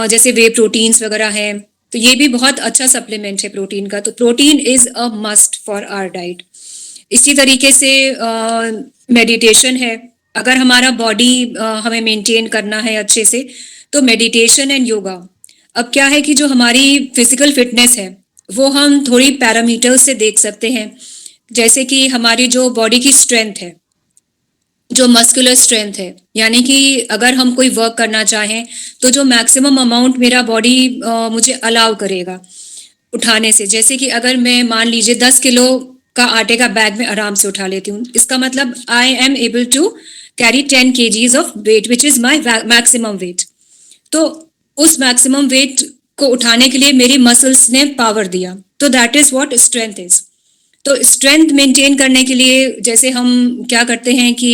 जैसे वे प्रोटीन्स वगैरह हैं, तो ये भी बहुत अच्छा सप्लीमेंट है प्रोटीन का। तो protein is a must for our diet. इसी तरीके से मेडिटेशन है। अगर हमारा बॉडी हमें मेंटेन करना है अच्छे से, तो मेडिटेशन एंड योगा। अब क्या है कि जो हमारी फिजिकल फिटनेस है वो हम थोड़ी पैरामीटर्स से देख सकते हैं, जैसे कि हमारी जो बॉडी की स्ट्रेंथ है, जो मस्कुलर स्ट्रेंथ है, यानी कि अगर हम कोई वर्क करना चाहें तो जो मैक्सिमम अमाउंट मेरा बॉडी मुझे अलाउ करेगा उठाने से, जैसे कि अगर मैं मान लीजिए 10 किलो का आटे का बैग में आराम से उठा लेती हूँ, इसका मतलब I am able to carry 10 kgs of weight which is my maximum weight. तो उस मैक्सिमम वेट को उठाने के लिए मेरी मसल्स ने पावर दिया, तो that is what strength is. तो स्ट्रेंथ मेंटेन करने के लिए जैसे हम क्या करते हैं कि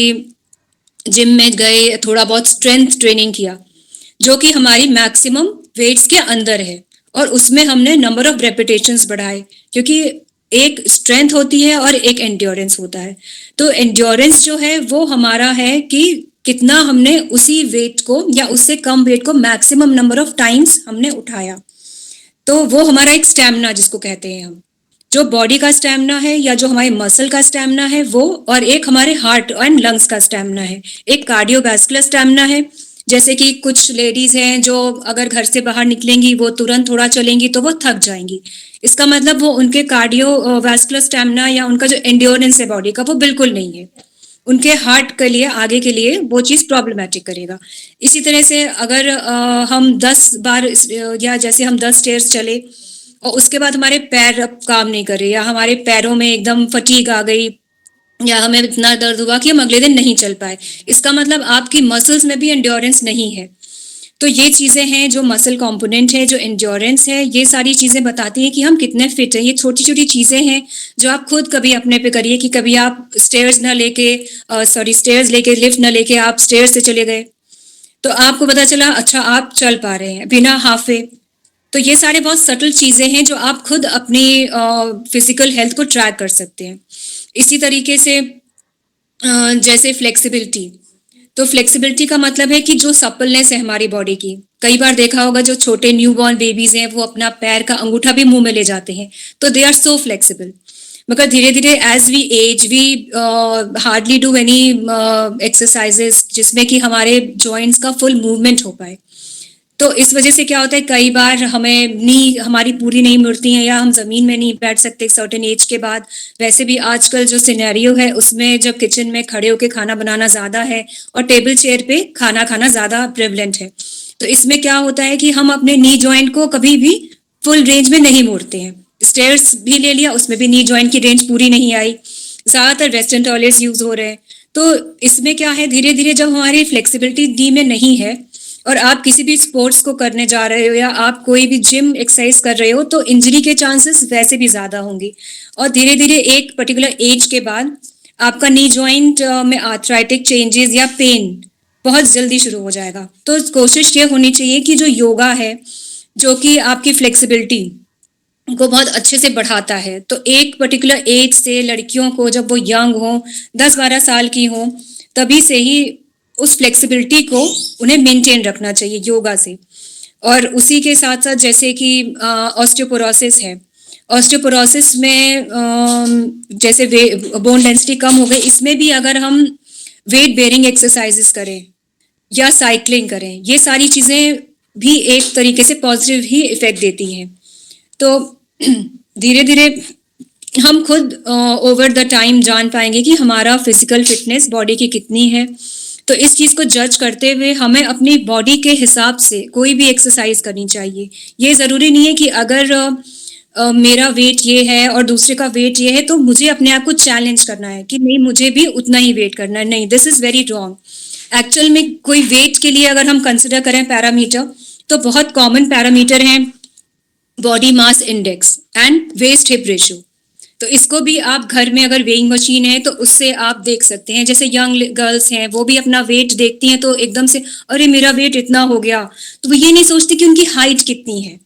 जिम में गए, थोड़ा बहुत स्ट्रेंथ ट्रेनिंग किया, जो कि हमारी मैक्सिमम वेट्स के अंदर है, और उसमें हमने नंबर ऑफ रेपिटेशंस बढ़ाए, क्योंकि एक स्ट्रेंथ होती है और एक एंड्योरेंस होता है। तो एंड्योरेंस जो है वो हमारा है कि कितना हमने उसी वेट को या उससे कम वेट को मैक्सिमम नंबर ऑफ टाइम्स हमने उठाया। तो वो हमारा एक स्टैमिना जिसको कहते हैं हम, जो बॉडी का स्टैमिना है या जो हमारे मसल का स्टैमिना है वो, और एक हमारे हार्ट एंड लंग्स का स्टैमिना है, एक कार्डियोवैस्कुलर स्टैमिना है। जैसे कि कुछ लेडीज हैं जो अगर घर से बाहर निकलेंगी वो तुरंत थोड़ा चलेंगी तो वो थक जाएंगी, इसका मतलब वो उनके कार्डियोवैस्कुलर स्टैमिना या उनका जो एंड्योरेंस है बॉडी का वो बिल्कुल नहीं है। उनके हार्ट के लिए आगे के लिए वो चीज़ प्रॉब्लमेटिक करेगा। इसी तरह से अगर हम 10 बार या जैसे हम 10 स्टेयर्स चले और उसके बाद हमारे पैर अब काम नहीं कर रहे या हमारे पैरों में एकदम फटीग आ गई या हमें इतना दर्द हुआ कि हम अगले दिन नहीं चल पाए, इसका मतलब आपकी मसल्स में भी एंड्योरेंस नहीं है। तो ये चीज़ें हैं जो मसल कंपोनेंट है, जो एंड्योरेंस है, ये सारी चीज़ें बताती हैं कि हम कितने फिट हैं। ये छोटी छोटी चीज़ें हैं जो आप खुद कभी अपने पे करिए कि कभी आप स्टेयर्स लेके लिफ्ट ना लेके आप स्टेयर्स से चले गए, तो आपको पता चला अच्छा आप चल पा रहे हैं बिना हाफे। तो ये सारे बहुत सटल चीज़ें हैं जो आप खुद अपनी फिजिकल हेल्थ को ट्रैक कर सकते हैं। इसी तरीके से जैसे फ्लेक्सिबिलिटी, तो फ्लेक्सिबिलिटी का मतलब है कि जो सपलनेस है हमारी बॉडी की, कई बार देखा होगा जो छोटे न्यूबॉर्न बेबीज हैं वो अपना पैर का अंगूठा भी मुंह में ले जाते हैं, तो दे आर सो फ्लेक्सिबल। मगर धीरे धीरे as we age we hardly do any exercises जिसमें कि हमारे जॉइंट्स का फुल मूवमेंट हो पाए। तो इस वजह से क्या होता है, कई बार हमें नी हमारी पूरी नहीं मुड़ती है या हम जमीन में नहीं बैठ सकते सर्टेन एज के बाद। वैसे भी आजकल जो सिनेरियो है उसमें जब किचन में खड़े होके खाना बनाना ज्यादा है और टेबल चेयर पे खाना खाना ज्यादा प्रेवलेंट है, तो इसमें क्या होता है कि हम अपने नी जॉइंट को कभी भी फुल रेंज में नहीं मोड़ते हैं। स्टेयर्स भी ले लिया, उसमें भी नी जॉइंट की रेंज पूरी नहीं आई। ज्यादातर वेस्टर्न टॉयलेट्स यूज हो रहे हैं, तो इसमें क्या है, धीरे धीरे जब हमारी फ्लेक्सिबिलिटी नी में नहीं है और आप किसी भी स्पोर्ट्स को करने जा रहे हो या आप कोई भी जिम एक्सरसाइज कर रहे हो, तो इंजरी के चांसेस वैसे भी ज्यादा होंगे। और धीरे धीरे एक पर्टिकुलर एज के बाद आपका नी जॉइंट में आर्थराइटिक चेंजेस या पेन बहुत जल्दी शुरू हो जाएगा। तो कोशिश ये होनी चाहिए कि जो योगा है जो कि आपकी फ्लेक्सिबिलिटी को बहुत अच्छे से बढ़ाता है, तो एक पर्टिकुलर एज से लड़कियों को जब वो यंग हो 10-12 साल की हो तभी से ही उस फ्लेक्सिबिलिटी को उन्हें मेंटेन रखना चाहिए योगा से। और उसी के साथ साथ जैसे कि ऑस्टियोपोरोसिस है, ऑस्टियोपोरोसिस में जैसे बोन डेंसिटी कम हो गई, इसमें भी अगर हम वेट बेयरिंग एक्सरसाइजेस करें या साइकिलिंग करें, ये सारी चीज़ें भी एक तरीके से पॉजिटिव ही इफेक्ट देती हैं। तो धीरे धीरे हम खुद ओवर द टाइम जान पाएंगे कि हमारा फिजिकल फिटनेस बॉडी की कितनी है। तो इस चीज़ को जज करते हुए हमें अपनी बॉडी के हिसाब से कोई भी एक्सरसाइज करनी चाहिए। ये ज़रूरी नहीं है कि अगर मेरा वेट ये है और दूसरे का वेट ये है तो मुझे अपने आप को चैलेंज करना है कि नहीं मुझे भी उतना ही वेट करना है। नहीं, this is very wrong. Actual में कोई वेट के लिए अगर हम कंसिडर करें पैरामीटर, तो बहुत कॉमन पैरामीटर हैं body mass index and waist hip ratio. तो इसको भी आप घर में अगर वेइंग मशीन है तो उससे आप देख सकते हैं। जैसे यंग गर्ल्स हैं वो भी अपना वेट देखती हैं तो एकदम से अरे मेरा वेट इतना हो गया, तो वो ये नहीं सोचती कि उनकी हाइट कितनी है।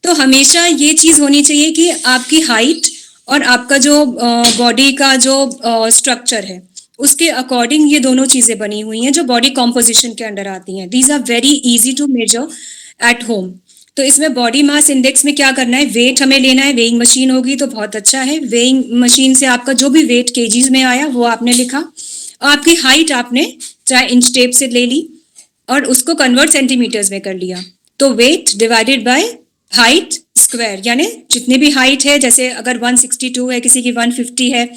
तो हमेशा ये चीज़ होनी चाहिए कि आपकी हाइट और आपका जो बॉडी का जो स्ट्रक्चर है उसके अकॉर्डिंग ये दोनों चीज़ें बनी हुई हैं जो बॉडी कॉम्पोजिशन के अंडर आती हैं। These are very easy to measure at home. तो इसमें बॉडी मास इंडेक्स में क्या करना है, वेट हमें लेना है, वेइंग मशीन होगी तो बहुत अच्छा है। वेइंग मशीन से आपका जो भी वेट केजीज में आया वो आपने लिखा, और आपकी हाइट आपने चाहे इंच टेप से ले ली और उसको कन्वर्ट सेंटीमीटर्स में कर लिया। तो weight divided by height square, यानी जितनी भी हाइट है, जैसे अगर 162 है किसी की 150 है,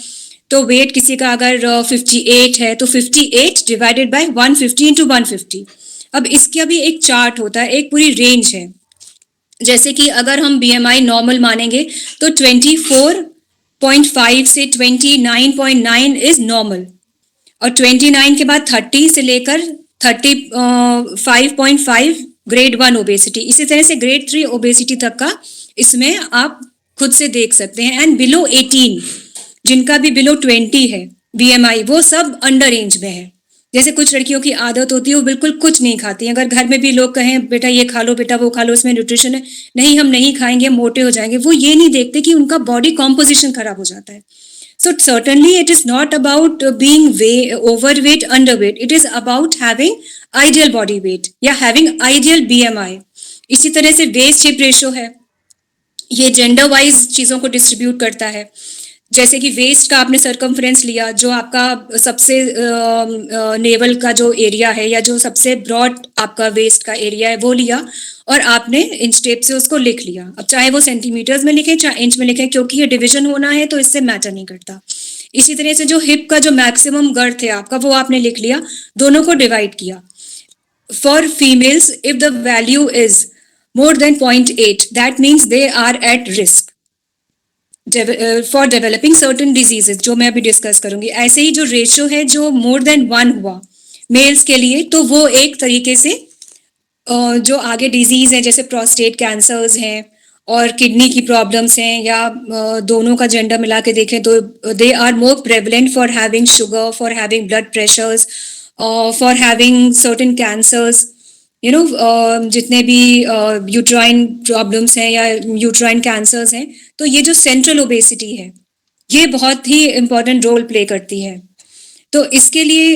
तो वेट किसी का अगर 58 है तो 58 डिवाइडेड बाय 150 इंटू 150। अब इसका भी एक चार्ट होता है, एक पूरी रेंज है। जैसे कि अगर हम BMI नॉर्मल मानेंगे तो 24.5 से 29.9 इज नॉर्मल, और 29 के बाद 30 से लेकर 35.5 ग्रेड 1 ओबेसिटी, इसी तरह से ग्रेड 3 ओबेसिटी तक का इसमें आप खुद से देख सकते हैं। एंड बिलो 18 जिनका भी बिलो 20 है BMI, वो सब अंडर रेंज में है। जैसे कुछ लड़कियों की आदत होती है वो बिल्कुल कुछ नहीं खाती हैं, अगर घर में भी लोग कहें बेटा ये खा लो, बेटा वो खा लो, इसमें न्यूट्रिशन है, नहीं हम नहीं खाएंगे, मोटे हो जाएंगे, वो ये नहीं देखते कि उनका बॉडी कॉम्पोजिशन खराब हो जाता है। So certainly it is not about being overweight, underweight, it is about having ideal body weight या हैविंग आइडियल BMI। इसी तरह से वेस्ट हिप रेशियो है, ये जेंडर वाइज चीज़ों को डिस्ट्रीब्यूट करता है। जैसे कि वेस्ट का आपने सरकमफ्रेंस लिया, जो आपका सबसे नेवल का जो एरिया है या जो सबसे ब्रॉड आपका वेस्ट का एरिया है वो लिया और आपने इंच टेप से उसको लिख लिया। अब चाहे वो सेंटीमीटर्स में लिखे चाहे इंच में लिखे, क्योंकि ये डिवीजन होना है तो इससे मैटर नहीं करता। इसी तरह से जो हिप का जो मैक्सिमम गर्थ है आपका वो आपने लिख लिया, दोनों को डिवाइड किया. For females if the value is more than 0.8 that means they are at risk for developing certain diseases, जो मैं अभी डिस्कस करूंगी. ऐसे ही जो रेशियो है जो more than 1 हुआ मेल्स के लिए, तो वो एक तरीके से जो आगे डिजीज है जैसे प्रोस्टेट कैंसर्स हैं और किडनी की प्रॉब्लम्स हैं, या दोनों का जेंडर मिला के देखें तो they are more prevalent for having sugar, for having blood pressures, for having certain cancers, you know, जितने भी यूट्राइन प्रॉब्लम्स हैं या यूट्राइन कैंसर्स हैं. तो ये जो सेंट्रल ओबेसिटी है ये बहुत ही इम्पोर्टेंट रोल प्ले करती है. तो इसके लिए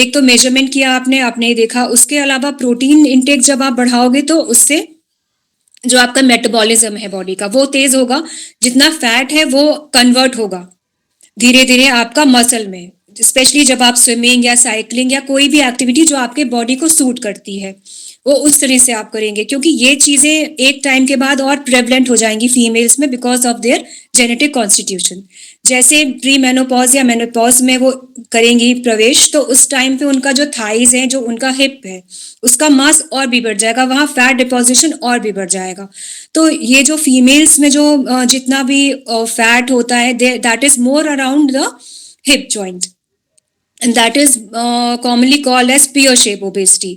एक तो मेजरमेंट किया आपने ही देखा. उसके अलावा प्रोटीन इंटेक जब आप बढ़ाओगे तो उससे जो आपका मेटाबॉलिज्म है बॉडी का वो तेज होगा. जितना फैट है वो कन्वर्ट होगा धीरे धीरे आपका मसल में, स्पेशली जब आप स्विमिंग या साइकिलिंग या कोई भी एक्टिविटी जो आपके बॉडी को सूट करती है वो उस तरह से आप करेंगे, क्योंकि ये चीजें एक टाइम के बाद और प्रेवलेंट हो जाएंगी फीमेल्स में because of their genetic constitution. जैसे प्री मेनोपॉज या मेनोपॉज में वो करेंगी प्रवेश, तो उस टाइम पे उनका जो थाइज है, जो उनका हिप है, उसका मास और भी बढ़ जाएगा, वहाँ फैट डिपोजिशन और भी बढ़ जाएगा. तो ये जो फीमेल्स में जो जितना भी फैट होता है that is more around the hip joint and that is commonly called as pear shape obesity.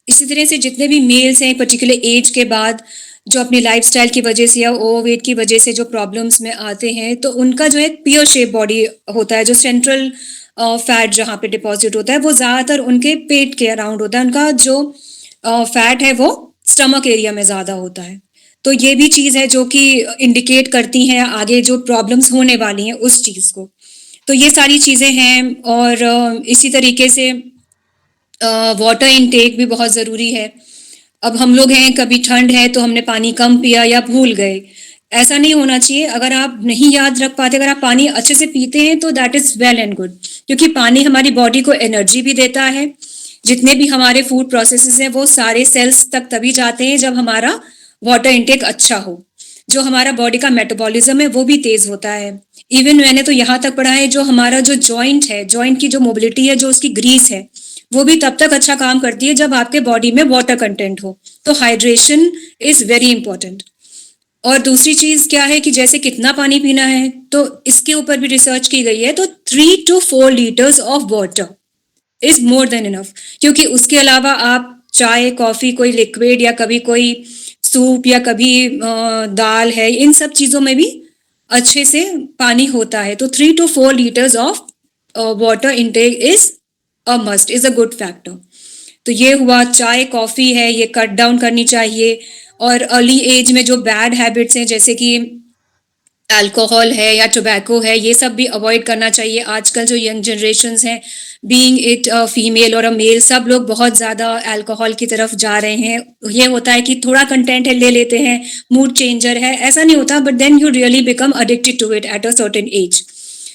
इसी तरह से जितने भी मेल्स हैं पर्टिकुलर एज के बाद जो अपनी लाइफस्टाइल की वजह से या ओवरवेट की वजह से जो प्रॉब्लम्स में आते हैं, तो उनका जो एक पियर शेप बॉडी होता है, जो सेंट्रल फैट जहाँ पे डिपॉजिट होता है वो ज़्यादातर उनके पेट के अराउंड होता है. उनका जो फैट है वो स्टमक एरिया में ज़्यादा होता है. तो ये भी चीज़ है जो कि इंडिकेट करती हैं आगे जो प्रॉब्लम्स होने वाली हैं उस चीज़ को. तो ये सारी चीज़ें हैं. और इसी तरीके से वाटर इनटेक भी बहुत ज़रूरी है. अब हम लोग हैं, कभी ठंड है तो हमने पानी कम पिया या भूल गए, ऐसा नहीं होना चाहिए. अगर आप नहीं याद रख पाते, अगर आप पानी अच्छे से पीते हैं तो that is well and good, क्योंकि पानी हमारी बॉडी को एनर्जी भी देता है. जितने भी हमारे फूड प्रोसेसेस हैं वो सारे सेल्स तक तभी जाते हैं जब हमारा वाटर इनटेक अच्छा हो. जो हमारा बॉडी का मेटाबॉलिज्म है वो भी तेज होता है. इवन मैंने तो यहाँ तक पढ़ा है जो हमारा जो जॉइंट है, जॉइंट की जो मोबिलिटी है, जो उसकी ग्रीस है, वो भी तब तक अच्छा काम करती है जब आपके बॉडी में वाटर कंटेंट हो. तो हाइड्रेशन इज वेरी इंपॉर्टेंट. और दूसरी चीज क्या है कि जैसे कितना पानी पीना है, तो इसके ऊपर भी रिसर्च की गई है. तो 3 to 4 litres of water is more than enough. क्योंकि उसके अलावा आप चाय, कॉफी, कोई लिक्विड या कभी कोई सूप या कभी दाल है, इन सब चीज़ों में भी अच्छे से पानी होता है. तो 3 to 4 litres of water intake is a must, is a good factor. तो ये हुआ. चाय, कॉफ़ी है, ये कट डाउन करनी चाहिए. और अर्ली एज में जो बैड हैबिट्स हैं जैसे कि अल्कोहल है या टोबैको है, ये सब भी अवॉइड करना चाहिए. आजकल जो यंग जनरेशन्स हैं, बीइंग इट फीमेल और अ मेल, सब लोग बहुत ज़्यादा अल्कोहल की तरफ जा रहे हैं. ये होता है कि थोड़ा कंटेंट है ले लेते हैं, मूड चेंजर है, ऐसा नहीं होता, but then you really become addicted to it at a certain age.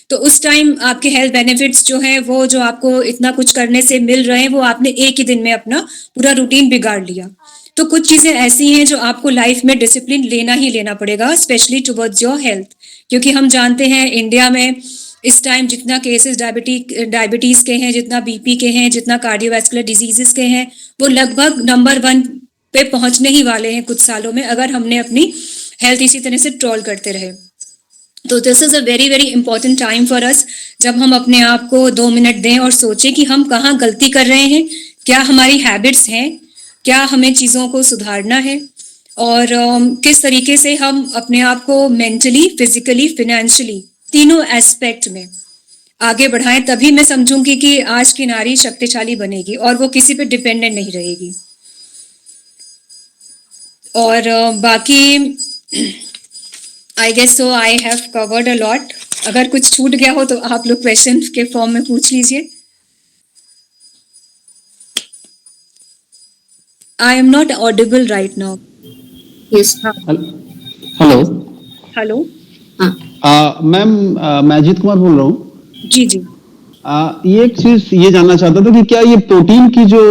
तो उस टाइम आपके हेल्थ बेनिफिट्स जो हैं वो जो आपको इतना कुछ करने से मिल रहे हैं वो आपने एक ही दिन में अपना पूरा रूटीन बिगाड़ लिया. तो कुछ चीज़ें ऐसी हैं जो आपको लाइफ में डिसिप्लिन लेना ही लेना पड़ेगा, स्पेशली टुवर्ड्स योर हेल्थ. क्योंकि हम जानते हैं इंडिया में इस टाइम जितना केसेस डायबिटीज़ के हैं, जितना बीपी के हैं, जितना कार्डियोवैस्कुलर डिजीजेस के हैं, वो लगभग नंबर 1 पे पहुंचने ही वाले हैं कुछ सालों में, अगर हमने अपनी हेल्थ इसी तरह से ट्रोल करते रहे. तो this is a very very important time for us, जब हम अपने आप को 2 मिनट दें और सोचें कि हम कहाँ गलती कर रहे हैं, क्या हमारी हैबिट्स हैं, क्या हमें चीज़ों को सुधारना है, और किस तरीके से हम अपने आप को मेंटली, फिजिकली, फिनेंशियली, तीनों एस्पेक्ट में आगे बढ़ाएं. तभी मैं समझूंगी कि आज की नारी शक्तिशाली बनेगी और वो किसी पे डिपेंडेंट नहीं रहेगी. और बाकी I guess so I have covered a lot. अगर कुछ छूट गया हो तो आप लोग क्वेश्चन के फॉर्म में पूछ लीजिए. I am not audible right now. Yes. Hello. Hello. Ma'am, मैं अजीत कुमार बोल रहा हूँ. जी जी. ये एक चीज ये जानना चाहता था कि क्या ये प्रोटीन की जो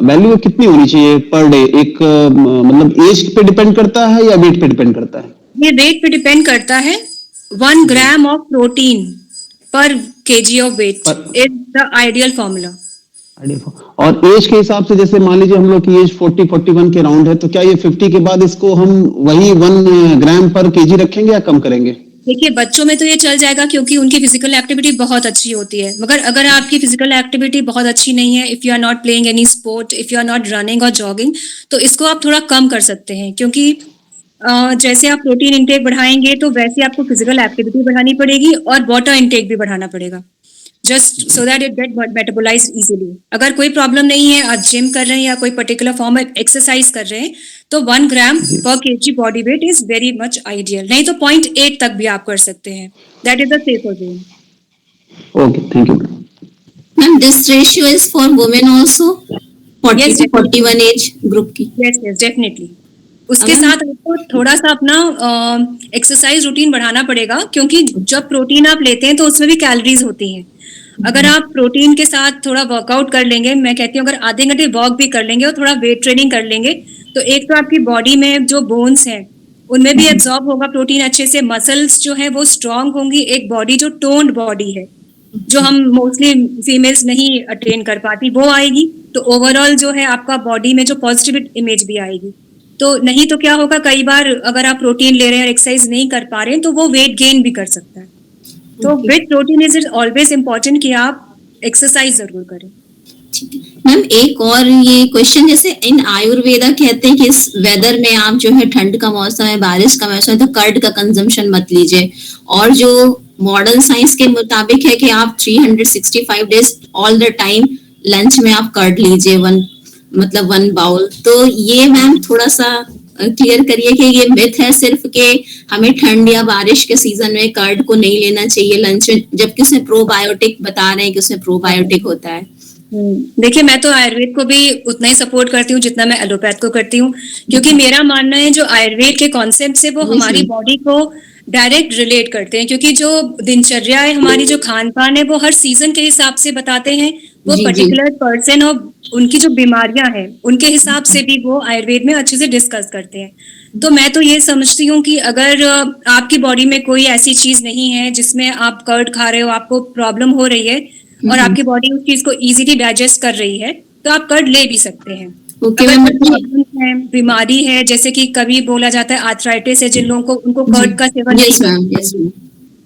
वैल्यू कितनी होनी चाहिए पर डे, एक मतलब एज पे डिपेंड करता है या वेट पे डिपेंड करता है? ये वेट पे डिपेंड करता है. 1 gram of protein per kg of weight Per- is the ideal formula. और एज के हिसाब से जैसे मान लीजिए हम लोग की एज 40-41 के राउंड है, तो क्या ये 50 के बाद इसको हम वही 1 ग्राम पर केजी रखेंगे या कम करेंगे? देखिए बच्चों में तो ये चल जाएगा क्योंकि उनकी फिजिकल एक्टिविटी बहुत अच्छी होती है, मगर अगर आपकी फिजिकल एक्टिविटी बहुत अच्छी नहीं है, if you are not playing any sport, if you are not running और जॉगिंग, तो इसको आप थोड़ा कम कर सकते हैं, क्योंकि जैसे आप प्रोटीन इंटेक बढ़ाएंगे तो वैसे आपको फिजिकल एक्टिविटी बढ़ानी पड़ेगी और वाटर इंटेक भी बढ़ाना पड़ेगा, just so that it get metabolize easily. अगर कोई प्रॉब्लम नहीं है, आप जिम कर रहे हैं या कोई पर्टिकुलर फॉर्म ऑफ एक्सरसाइज कर रहे हैं, तो 1 ग्राम पर KG body weight is very much ideal. नहीं तो 0.8 तक भी आप कर सकते हैं, that is the safer zone. Okay, thank you. Ma'am this ratio is for women also 40 Yes, to 41 age group की। Yes yes definitely. उसके साथ आपको थोड़ा सा अपना एक्सरसाइज रूटीन बढ़ाना पड़ेगा, क्योंकि जब प्रोटीन आप लेते हैं तो उसमें भी कैलोरीज होती हैं। अगर आप प्रोटीन के साथ थोड़ा वर्कआउट कर लेंगे, मैं कहती हूँ अगर आधे घंटे वॉक भी कर लेंगे और थोड़ा वेट ट्रेनिंग कर लेंगे, तो एक तो आपकी बॉडी में जो बोन्स हैं उनमें भी एब्जॉर्ब होगा प्रोटीन अच्छे से, मसल्स जो है वो स्ट्रांग होंगी, एक बॉडी जो टोन्ड बॉडी है जो हम मोस्टली फीमेल्स नहीं अटेन कर पाती वो आएगी, तो ओवरऑल जो है आपका बॉडी में जो पॉजिटिव इमेज भी आएगी। तो नहीं तो क्या होगा, कई बार अगर आप प्रोटीन ले रहे हैं और एक्सरसाइज नहीं कर पा रहे हैं तो वो वेट गेन भी कर सकता है। तो with protein is it always important कि आप एक्सरसाइज जरूर करें। मैम एक और ये क्वेश्चन, जैसे इन आयुर्वेदा कहते हैं कि इस वेदर में आप जो है ठंड का मौसम है, बारिश का मौसम है, तो कर्ड का कंजम्पशन मत लीजिए, और जो मॉडर्न साइंस के मुताबिक है कि आप 365 days all the time lunch में आप कर्ड लीजिए, 1 बाउल। तो ये मैम थोड़ा सा क्लियर करिए कि ये मिथ है सिर्फ कि हमें ठंड या बारिश के सीजन में कर्ड को नहीं लेना चाहिए लंच में, जबकि उसमें प्रोबायोटिक बता रहे हैं कि उसमें प्रोबायोटिक होता है। देखिए मैं तो आयुर्वेद को भी उतना ही सपोर्ट करती हूँ जितना मैं एलोपैथ को करती हूँ, क्योंकि मेरा मानना है जो आयुर्वेद के कॉन्सेप्ट है वो हमारी बॉडी को डायरेक्ट रिलेट करते हैं, क्योंकि जो दिनचर्या है हमारी, जो खान पान है वो हर सीजन के हिसाब से बताते हैं, वो पर्टिकुलर पर्सन और उनकी जो बीमारियां हैं उनके हिसाब से भी वो आयुर्वेद में अच्छे से डिस्कस करते हैं। तो मैं तो ये समझती हूँ कि अगर आपकी बॉडी में कोई ऐसी चीज नहीं है जिसमें आप कर्ड खा रहे हो, आपको प्रॉब्लम हो रही है और आपकी बॉडी उस चीज को इजीली डाइजेस्ट कर रही है, तो आप कर्ड ले भी सकते हैं। अगर बीमारी है, जैसे कि कभी बोला जाता है आर्थराइटिस है जिन लोगों को, उनको कर्ड का सेवन नहीं,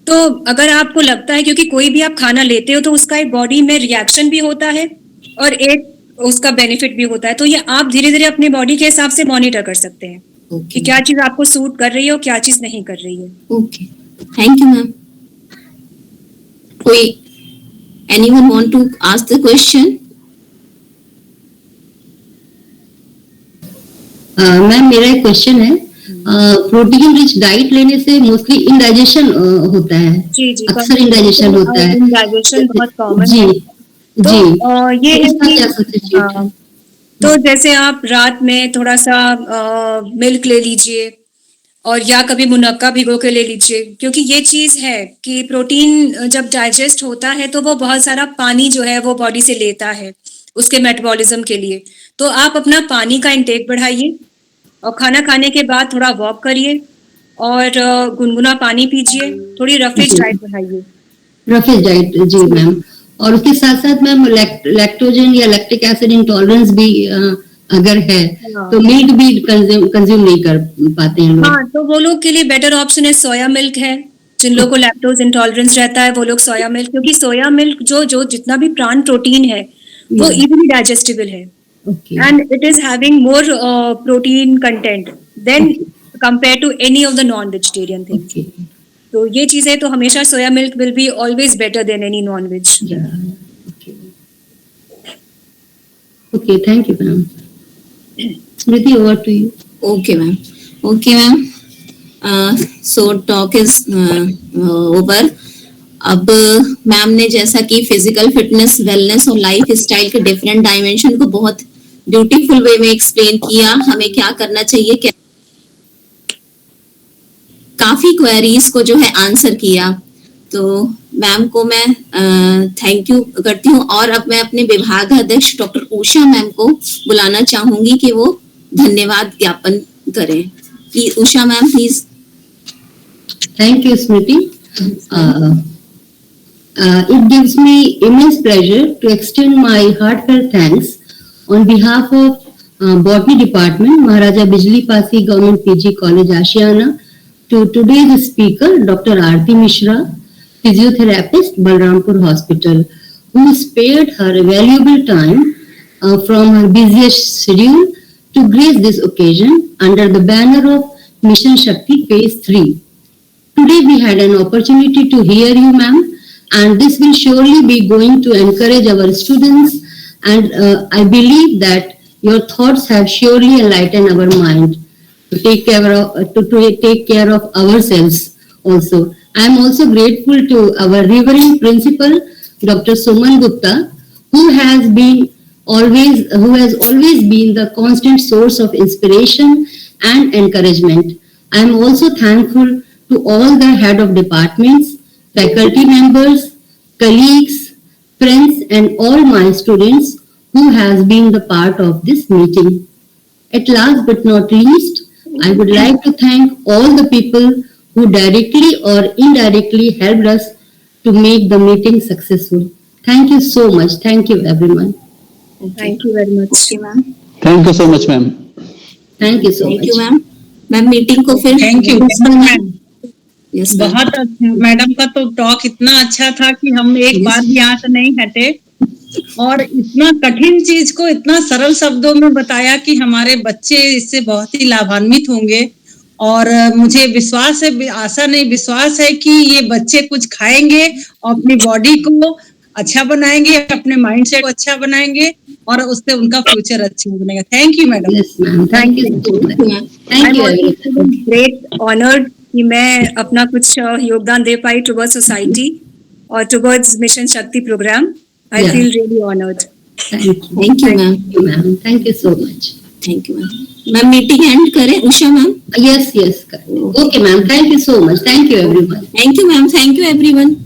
तो अगर आपको लगता है, क्योंकि कोई भी आप खाना लेते हो तो उसका एक बॉडी में रिएक्शन भी होता है और एक उसका बेनिफिट भी होता है, तो ये आप धीरे धीरे अपने बॉडी के हिसाब से मॉनिटर कर सकते हैं कि क्या चीज आपको सूट कर रही है और क्या चीज नहीं कर रही है। Okay, thank you ma'am. कोई anyone want to ask the question? Ma'am मेरा एक क्वेश्चन है, प्रोटीन रिच डाइट लेने से मोस्टली इंडाइजेशन होता है। जी जी, अक्सर इंडाइजेशन होता है। इंडाइजेशन बहुत कॉमन जी है। तो जी, ये है इसका कि क्या सब्स्टिट्यूट है? तो जैसे आप रात में थोड़ा सा मिल्क ले लीजिए और या कभी मुनक्का भिगो के ले लीजिए, क्योंकि ये चीज है कि प्रोटीन जब डाइजेस्ट होता है तो वो बहुत सारा पानी जो है वो बॉडी से लेता है उसके मेटाबॉलिज्म के लिए। तो आप अपना पानी का इंटेक बढ़ाइए और खाना खाने के बाद थोड़ा वॉक करिए और गुनगुना पानी पीजिए, थोड़ी रफेज डाइट बढ़ाइए। रफेज डाइट, जी मैम। और उसके साथ साथ मैम लैक्टोजन या लैक्टिक एसिड इंटॉलरेंस भी अगर है तो मिल्क भी कंज्यूम नहीं कर पाते हैं लोग। हाँ, तो वो लोग के लिए बेटर ऑप्शन है सोया मिल्क है। जिन लोगों को लैक्टोज इंटॉलरेंस रहता है वो लोग सोया मिल्क, क्योंकि सोया मिल्क जो जितना भी प्लांट प्रोटीन है वो इजीली डाइजेस्टेबल है and it is having more protein content than compared to any of the non-vegetarian things. तो ये चीज है, तो हमेशा soya milk will be always better than any non-veg. Okay, thank you ma'am. Smriti, over to you. Okay ma'am. So talk is over. अब मैम ने जैसा कि फिजिकल फिटनेस, वेलनेस और लाइफ स्टाइल के डिफरेंट डायमेंशन को बहुत ब्यूटीफुल वे में एक्सप्लेन किया, हमें क्या करना चाहिए, क्या काफी क्वेरीज को जो है आंसर किया। तो मैम को मैं थैंक यू करती हूँ, और अब मैं अपने विभाग अध्यक्ष डॉक्टर उषा मैम को बुलाना चाहूंगी कि वो धन्यवाद ज्ञापन करें। Please Usha ma'am, please. Thank you, Smriti. It gives me immense pleasure to extend my heartfelt thanks on behalf of Botany Department, Maharaja Bijli Pasi Government PG College, Ashiana, to today's speaker, Dr. Aarti Mishra, physiotherapist, Balrampur Hospital, who spared her valuable time from her busiest schedule to grace this occasion under the banner of Mission Shakti Phase 3. Today we had an opportunity to hear you, ma'am, and this will surely be going to encourage our students, and I believe that your thoughts have surely enlightened our mind to take care of ourselves also. I am also grateful to our reverend principal, Dr. Suman Gupta, who has always been the constant source of inspiration and encouragement. I am also thankful to all the head of departments, faculty members, colleagues, friends, and all my students who has been the part of this meeting. At last but not least, I would like to thank all the people who directly or indirectly helped us to make the meeting successful. Thank you so much. Thank you, everyone. Thank you very much. Okay, ma'am. Thank you so much ma'am. Thank you so Thank much. you, ma'am. Ma'am meeting को फिर thank you ma'am. Yes, ma'am. बहुत अच्छा, मैडम का तो टॉक इतना अच्छा था कि हम एक बार भी यहाँ से नहीं हटे, और इतना कठिन चीज को इतना सरल शब्दों में बताया कि हमारे बच्चे इससे बहुत ही लाभान्वित होंगे. और मुझे विश्वास है, आशा नहीं विश्वास है कि ये बच्चे कुछ खाएंगे और अपनी बॉडी को अच्छा बनाएंगे, अपने माइंड सेट को अच्छा बनाएंगे, और उससे उनका फ्यूचर अच्छा बनेगा. Thank you madam. Yes, ma'am. Thank you so much. Thank you, everyone. Great honoured कि मैं अपना कुछ योगदान दे पाई टुवर्ड्स सोसाइटी और towards mission Shakti programme. I Yeah. Feel really honoured. Thank you. Thank you, ma'am. Thank you, ma'am. Thank you so much. Thank you ma'am. Ma'am meeting end करें. Usha ma'am. Yes, yes. Okay, ma'am. Thank you so much. Thank you, everyone. Thank you ma'am. Thank you everyone.